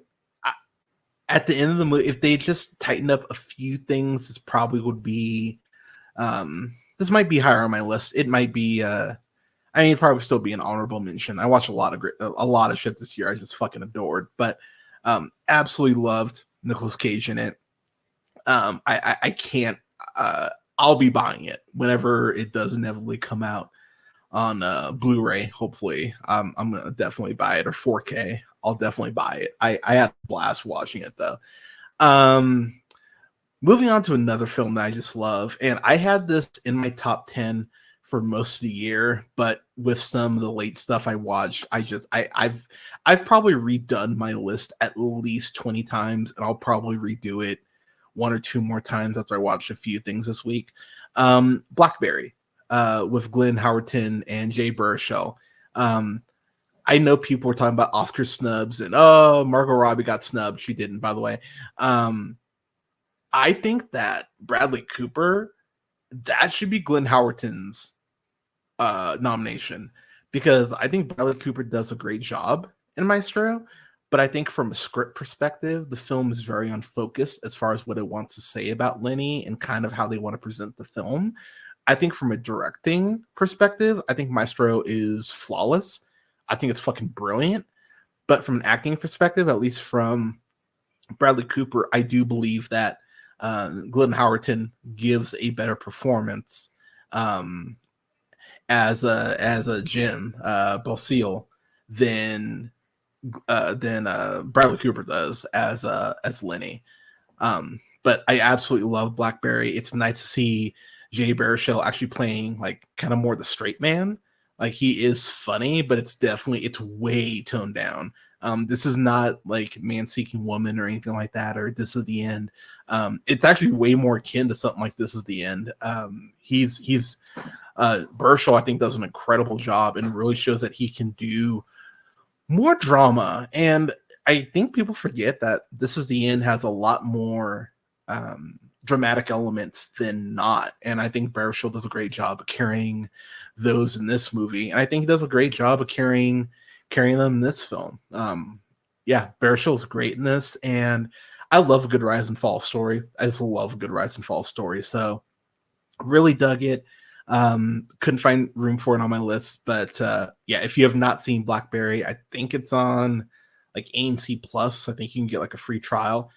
S1: at the end of the movie, if they just tightened up a few things, this probably would be this might be higher on my list. It might be I mean, it'd probably still be an honorable mention. I watched a lot of shit this year I just fucking adored, but absolutely loved Nicolas Cage in it. I can't I'll be buying it whenever it does inevitably come out on Blu-ray. Hopefully, I'm gonna definitely buy it, or 4K. I'll definitely buy it. I had a blast watching it though. Moving on to another film that I just love, and I had this in my top 10 for most of the year, but with some of the late stuff I watched, I've probably redone my list at least 20 times, and I'll probably redo it one or two more times after I watch a few things this week. Blackberry, with Glenn Howerton and Jay Baruchel. I know people were talking about Oscar snubs and Margot Robbie got snubbed. She didn't, by the way. I think that Bradley Cooper, that should be Glenn Howerton's nomination, because I think Bradley Cooper does a great job in Maestro, but I think from a script perspective, the film is very unfocused as far as what it wants to say about Lenny and kind of how they want to present the film. I think from a directing perspective, I think Maestro is flawless. I think it's fucking brilliant. But from an acting perspective, at least from Bradley Cooper, I do believe that Glenn Howerton gives a better performance as a Jim Basile than Bradley Cooper does as Lenny. But I absolutely love Blackberry. It's nice to see Jay Baruchel actually playing like kind of more the straight man. Like, he is funny, but it's way toned down. This is not like Man Seeking Woman or anything like that, or This Is the End. It's actually way more akin to something like This Is the End. He's Baruchel, I think, does an incredible job and really shows that he can do more drama. And I think people forget that This Is the End has a lot more dramatic elements than not. And I think Baruchel does a great job of carrying those in this movie. And I think he does a great job of carrying them in this film. Yeah, Barishall's great in this, and I love a good rise and fall story. I just love a good rise and fall story. So really dug it. Couldn't find room for it on my list, but yeah, if you have not seen Blackberry, I think it's on like AMC Plus. I think you can get like a free trial.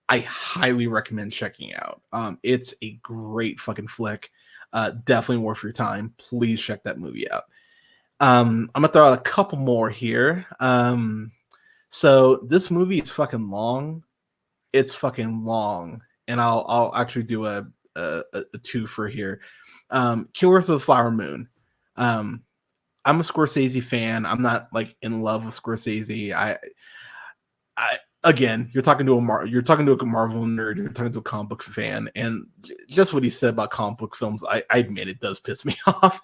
S1: I highly recommend checking out. It's a great fucking flick. Definitely worth your time. Please check that movie out. I'm gonna throw out a couple more here. So this movie is fucking long. It's fucking long, and I'll actually do a two for here. Killers of the Flower Moon. Um, I'm a Scorsese fan. I'm not like in love with Scorsese. I again, you're talking to a Marvel nerd. You're talking to a comic book fan, and just what he said about comic book films, I admit it does piss me off.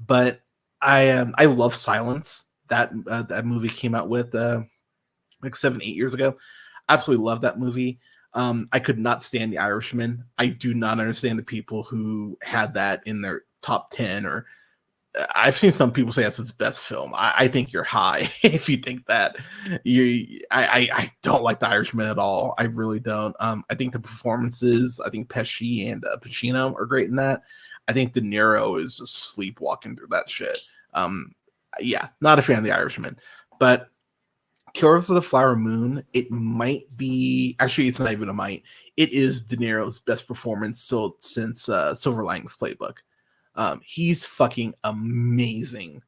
S1: But I love Silence. That movie came out with like 7-8 years ago. Absolutely love that movie. I could not stand The Irishman. I do not understand the people who had that in their top 10, or I've seen some people say that's his best film. I think you're high if you think that. I don't like The Irishman at all. I really don't. I think the performances, I think Pesci and Pacino are great in that. I think De Niro is just sleepwalking through that shit. Yeah, not a fan of The Irishman, but Killers of the Flower Moon, it might be, actually, it's not even a might. It is De Niro's best performance since Silver Linings Playbook. He's fucking amazing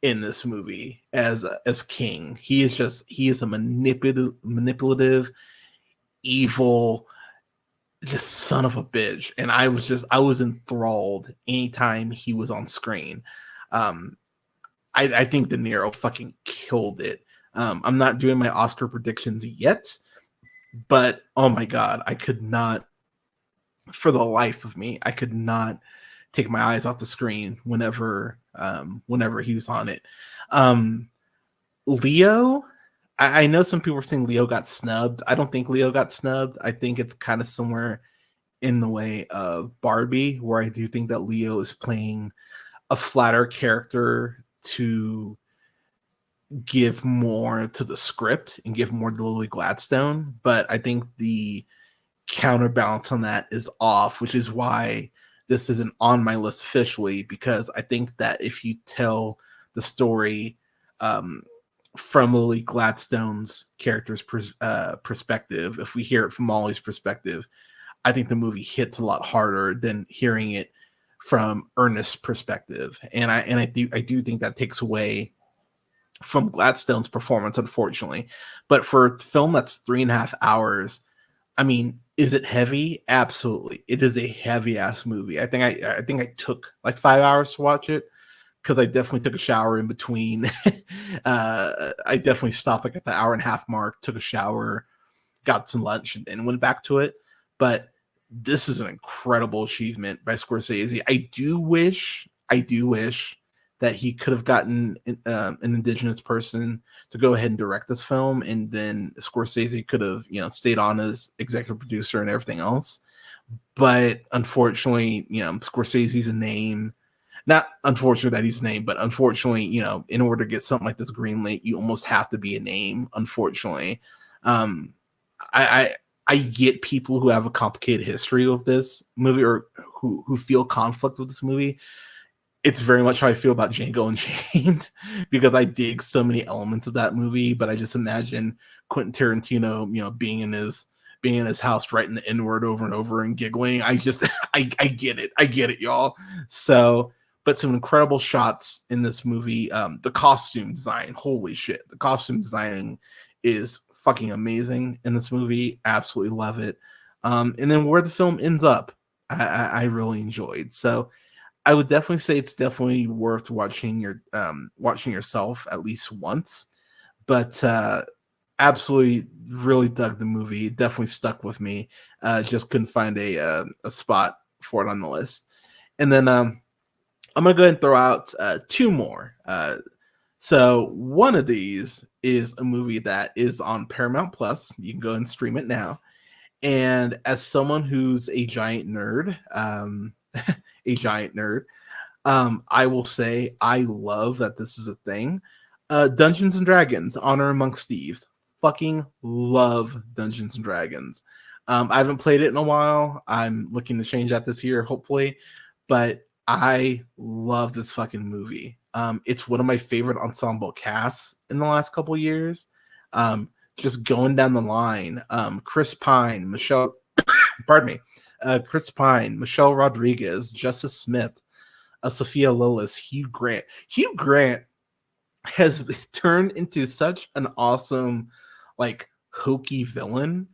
S1: in this movie as King. He is a manipulative, evil, just son of a bitch. And I was enthralled anytime he was on screen. I think De Niro fucking killed it. I'm not doing my Oscar predictions yet, but oh my god, I could not, for the life of me, I could not take my eyes off the screen whenever he was on it. Leo, I know some people are saying Leo got snubbed. I don't think Leo got snubbed. I think it's kind of somewhere in the way of Barbie, where I do think that Leo is playing a flatter character to give more to the script and give more to Lily Gladstone. But I think the counterbalance on that is off, which is why this isn't on my list officially, because I think that if you tell the story from Lily Gladstone's character's perspective, if we hear it from Molly's perspective, I think the movie hits a lot harder than hearing it from Ernest's perspective. And I do think that takes away from Gladstone's performance, unfortunately. But for a film that's 3.5 hours, I mean, is it heavy? Absolutely. It is a heavy ass movie. I think I took like 5 hours to watch it, because I definitely took a shower in between. I definitely stopped like at the hour and a half mark, took a shower, got some lunch, and went back to it. But this is an incredible achievement by Scorsese. I do wish that he could have gotten an indigenous person to go ahead and direct this film, and then Scorsese could have, stayed on as executive producer and everything else. But unfortunately, Scorsese's a name. Not unfortunate that he's a name, but unfortunately, in order to get something like this greenlit, you almost have to be a name. Unfortunately, um, I get people who have a complicated history with this movie, or who feel conflict with this movie. It's very much how I feel about Django Unchained, because I dig so many elements of that movie, but I just imagine Quentin Tarantino, being in his house writing the N-word over and over and giggling. I just I get it, y'all. So, but some incredible shots in this movie. The costume design, holy shit, the costume designing is fucking amazing in this movie. Absolutely love it. And then where the film ends up, I really enjoyed. So I would definitely say it's definitely worth watching yourself at least once. But absolutely really dug the movie. It definitely stuck with me. Just couldn't find a spot for it on the list. And then I'm gonna go ahead and throw out two more. So one of these is a movie that is on Paramount Plus. You can go and stream it now. And as someone who's a giant nerd, I will say I love that this is a thing. Dungeons and Dragons: Honor Amongst Thieves, fucking love Dungeons and Dragons. I haven't played it in a while. I'm looking to change that this year, hopefully. But I love this fucking movie. It's one of my favorite ensemble casts in the last couple years. Just going down the line, Chris Pine, Michelle, pardon me, Chris Pine, Michelle Rodriguez, Justice Smith, Sophia Lillis, Hugh Grant. Hugh Grant has turned into such an awesome, like, hokey villain.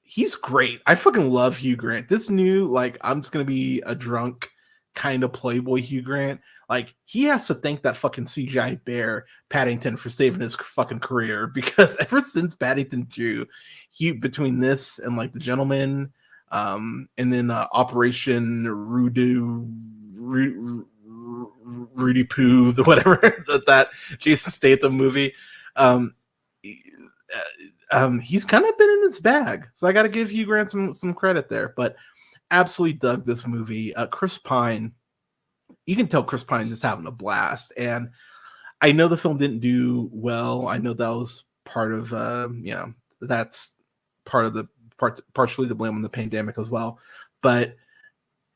S1: He's great. I fucking love Hugh Grant. This new, like, I'm just gonna be a drunk kind of playboy Hugh Grant. Like, he has to thank that fucking CGI bear Paddington for saving his fucking career, because ever since Paddington 2, he, between this and like The Gentleman, and then Operation Rudy Poo, whatever that Jason Statham movie, he's kind of been in his bag. So I got to give Hugh Grant some credit there. But absolutely dug this movie. Chris Pine, you can tell Chris Pine just having a blast. And I know the film didn't do well. I know that was part of, that's partially to blame on the pandemic as well. But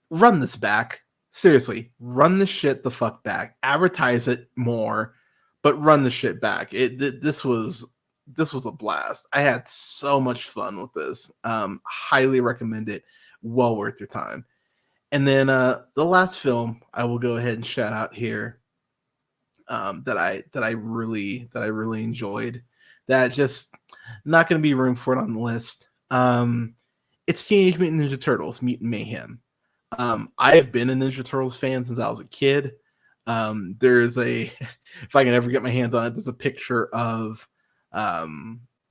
S1: run this back. Seriously, run the shit the fuck back. Advertise it more, but run the shit back. This was a blast. I had so much fun with this. Highly recommend it. Well worth your time. And then the last film I will go ahead and shout out here, that I really enjoyed. That just not going to be room for it on the list. It's Teenage Mutant Ninja Turtles: Mutant Mayhem. I have been a Ninja Turtles fan since I was a kid. There's a, if I can ever get my hands on it, there's a picture of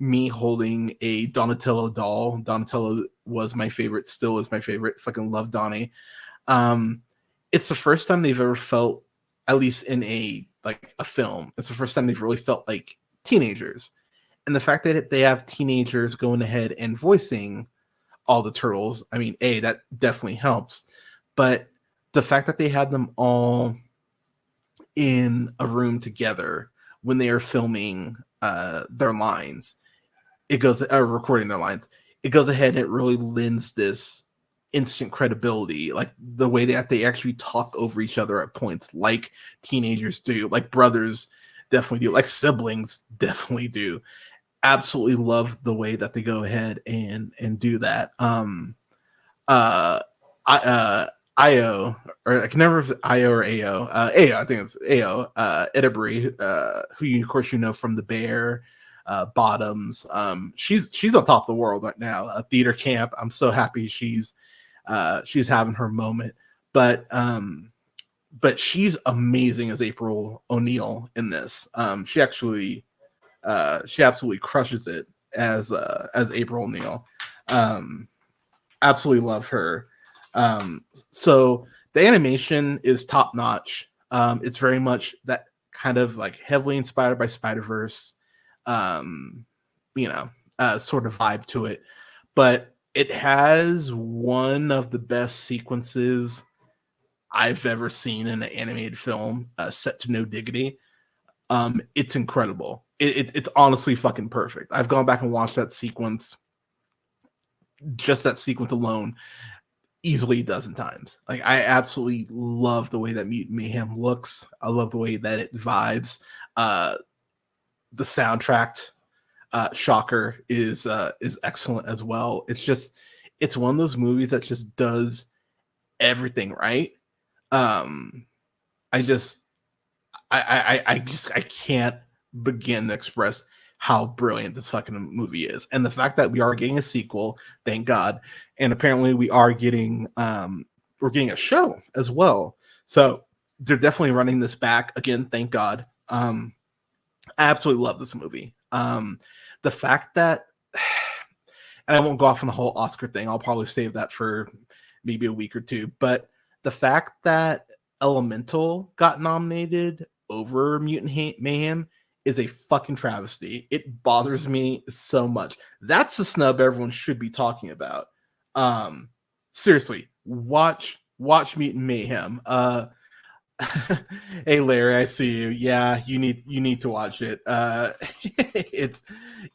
S1: me holding a Donatello doll. Donatello was my favorite, still is my favorite. Fucking love Donnie. It's the first time they've ever felt, at least in a film, it's the first time they've really felt like teenagers. And the fact that they have teenagers going ahead and voicing all the turtles, I mean, that definitely helps. But the fact that they had them all in a room together when they are filming their lines, it goes recording their lines, it goes ahead and it really lends this instant credibility, like the way that they actually talk over each other at points, like teenagers do, like brothers definitely do, like siblings definitely do. Absolutely love the way that they go ahead and do that. Io, or I can never remember if it's Io or Ao. Ao, I think it's Ao. Edebri, who you, of course, you know from The Bear, Bottoms. She's on top of the world right now. Theater Camp. I'm so happy she's having her moment. But she's amazing as April O'Neil in this. She absolutely crushes it as April O'Neil. Absolutely love her. So the animation is top notch. It's very much that kind of like heavily inspired by Spider-Verse, sort of vibe to it. But it has one of the best sequences I've ever seen in an animated film, set to No Diggity. It's incredible. It's honestly fucking perfect. I've gone back and watched that sequence, just that sequence alone, easily a dozen times. Like, I absolutely love the way that Mutant Mayhem looks. I love the way that it vibes. The soundtrack, shocker, is excellent as well. It's one of those movies that just does everything right. I can't begin to express how brilliant this fucking movie is. And the fact that we are getting a sequel, thank God. And apparently we are getting we're getting a show as well. So they're definitely running this back again, thank God. I absolutely love this movie. The fact that, and I won't go off on the whole Oscar thing, I'll probably save that for maybe a week or two, but the fact that Elemental got nominated over Mutant Mayhem is a fucking travesty. It bothers me so much. That's a snub everyone should be talking about. Seriously, watch Mutant Mayhem. Hey Larry, I see you. Yeah, you need to watch it. It's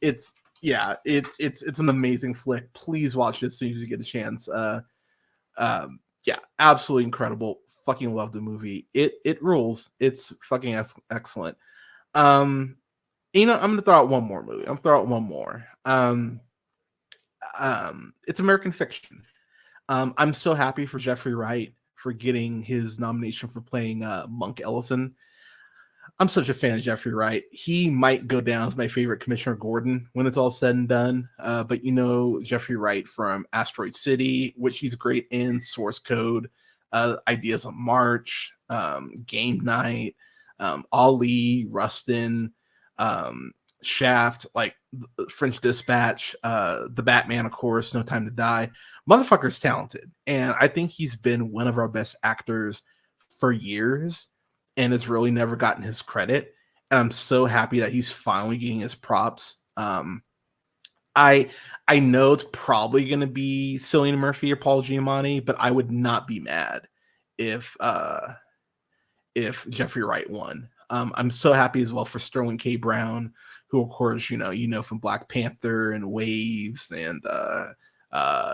S1: it's yeah, it's an amazing flick. Please watch it as soon as you get a chance. Yeah, absolutely incredible. Fucking love the movie. It rules. It's fucking excellent. Um, I'm gonna throw out one more movie. I'm gonna throw out one more. It's American Fiction. I'm so happy for Jeffrey Wright for getting his nomination for playing Monk Ellison. I'm such a fan of Jeffrey Wright. He might go down as my favorite Commissioner Gordon when it's all said and done. But Jeffrey Wright from Asteroid City, which he's great in, Source Code, Ideas on March, Game Night, Ali, Rustin, um, Shaft, like French Dispatch, The Batman, of course, No Time to Die. Motherfucker's talented. And I think he's been one of our best actors for years and has really never gotten his credit. And I'm so happy that he's finally getting his props. I I know it's probably going to be Cillian Murphy or Paul Giamatti, but I would not be mad if Jeffrey Wright won. I'm so happy as well for Sterling K. Brown, who of course from Black Panther and Waves and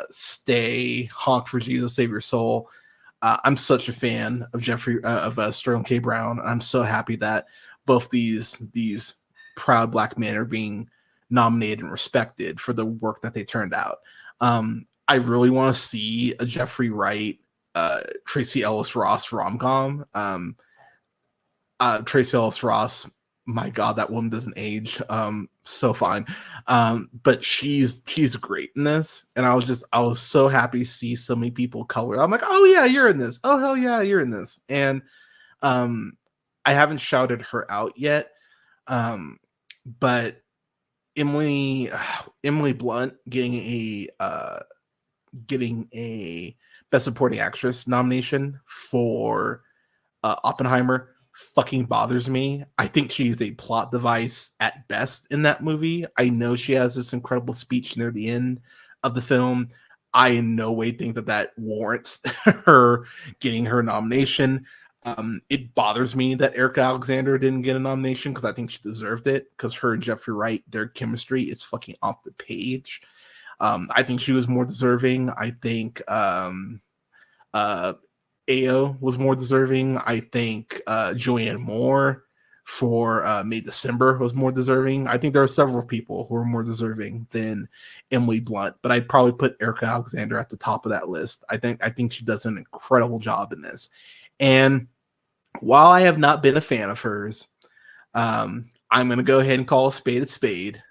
S1: Stay, Honk for Jesus, Save Your Soul. I'm such a fan of Sterling K. Brown. I'm so happy that both these proud Black men are being nominated and respected for the work that they turned out. I really want to see a Jeffrey Wright, Tracy Ellis Ross rom com. Tracy Ellis Ross, my God, that woman doesn't age. So fine. But she's great in this. And I was so happy to see so many people of color. I'm like, oh yeah, you're in this. Oh hell yeah, you're in this. And I haven't shouted her out yet. But Emily Blunt getting a Best Supporting Actress nomination for Oppenheimer fucking bothers me. I think she's a plot device at best in that movie. I know she has this incredible speech near the end of the film. I in no way think that warrants her getting her nomination. It bothers me that Erica Alexander didn't get a nomination because I think she deserved it because her and Jeffrey Wright, their chemistry is fucking off the page. I think she was more deserving. I think Ao was more deserving. I think Joanne Moore for May December was more deserving. I think there are several people who are more deserving than Emily Blunt, but I'd probably put Erica Alexander at the top of that list. I think she does an incredible job in this. And while I have not been a fan of hers, I'm going to go ahead and call a spade a spade.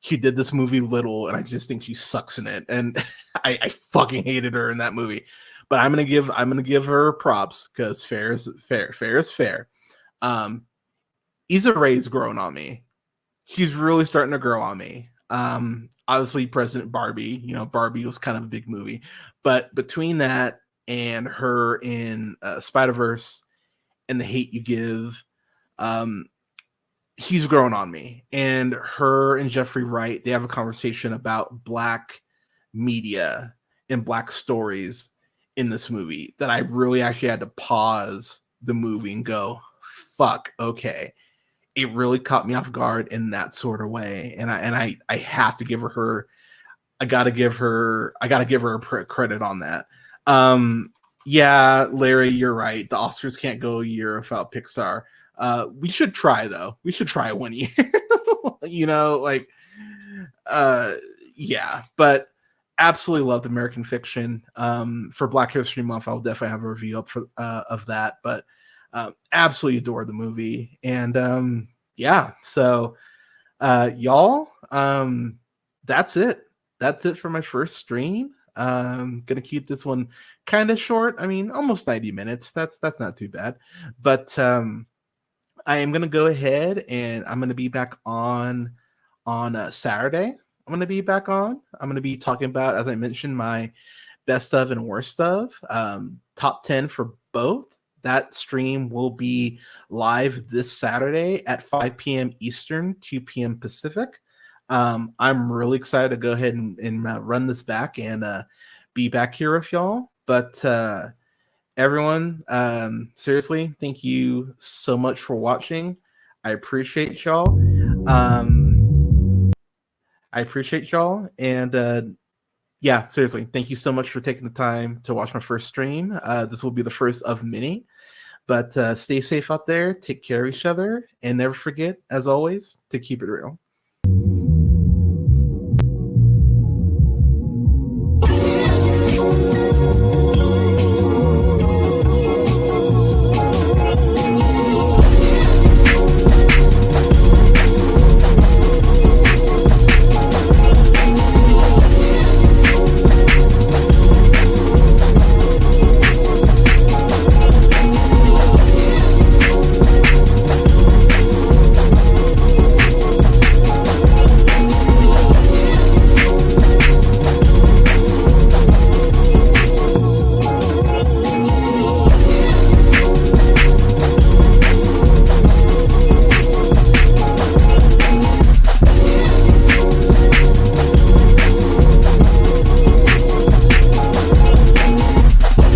S1: She did this movie Little, and I just think she sucks in it. And I fucking hated her in that movie. But I'm gonna give her props because fair is fair. Fair is fair. Issa Rae's growing on me. She's really starting to grow on me. Obviously, President Barbie. Barbie was kind of a big movie, but between that and her in Spider-Verse and The Hate You Give, she's growing on me. And her and Jeffrey Wright, they have a conversation about Black media and Black stories in this movie that I really actually had to pause the movie and go, fuck, okay. It really caught me off guard in that sort of way. And I have to give her I gotta give her credit on that. Yeah, Larry, you're right. The Oscars can't go a year without Pixar. We should try though. We should try 1 year. Yeah, but absolutely loved American Fiction. For Black History Month, I'll definitely have a review up for of that. But absolutely adore the movie, and yeah. So, y'all, that's it. That's it for my first stream. Gonna keep this one kind of short. I mean, almost 90 minutes. That's not too bad. But I am gonna go ahead and I'm gonna be back on Saturday. I'm going to be back on. I'm going to be talking about, as I mentioned, my best of and worst of, top 10 for both. That stream will be live this Saturday at 5 p.m. Eastern, 2 p.m. Pacific. I'm really excited to go ahead and run this back and be back here with y'all. But everyone, seriously, thank you so much for watching. I appreciate y'all. I appreciate y'all. And yeah, seriously, thank you so much for taking the time to watch my first stream. This will be the first of many. But stay safe out there, take care of each other, and never forget, as always, to keep it real.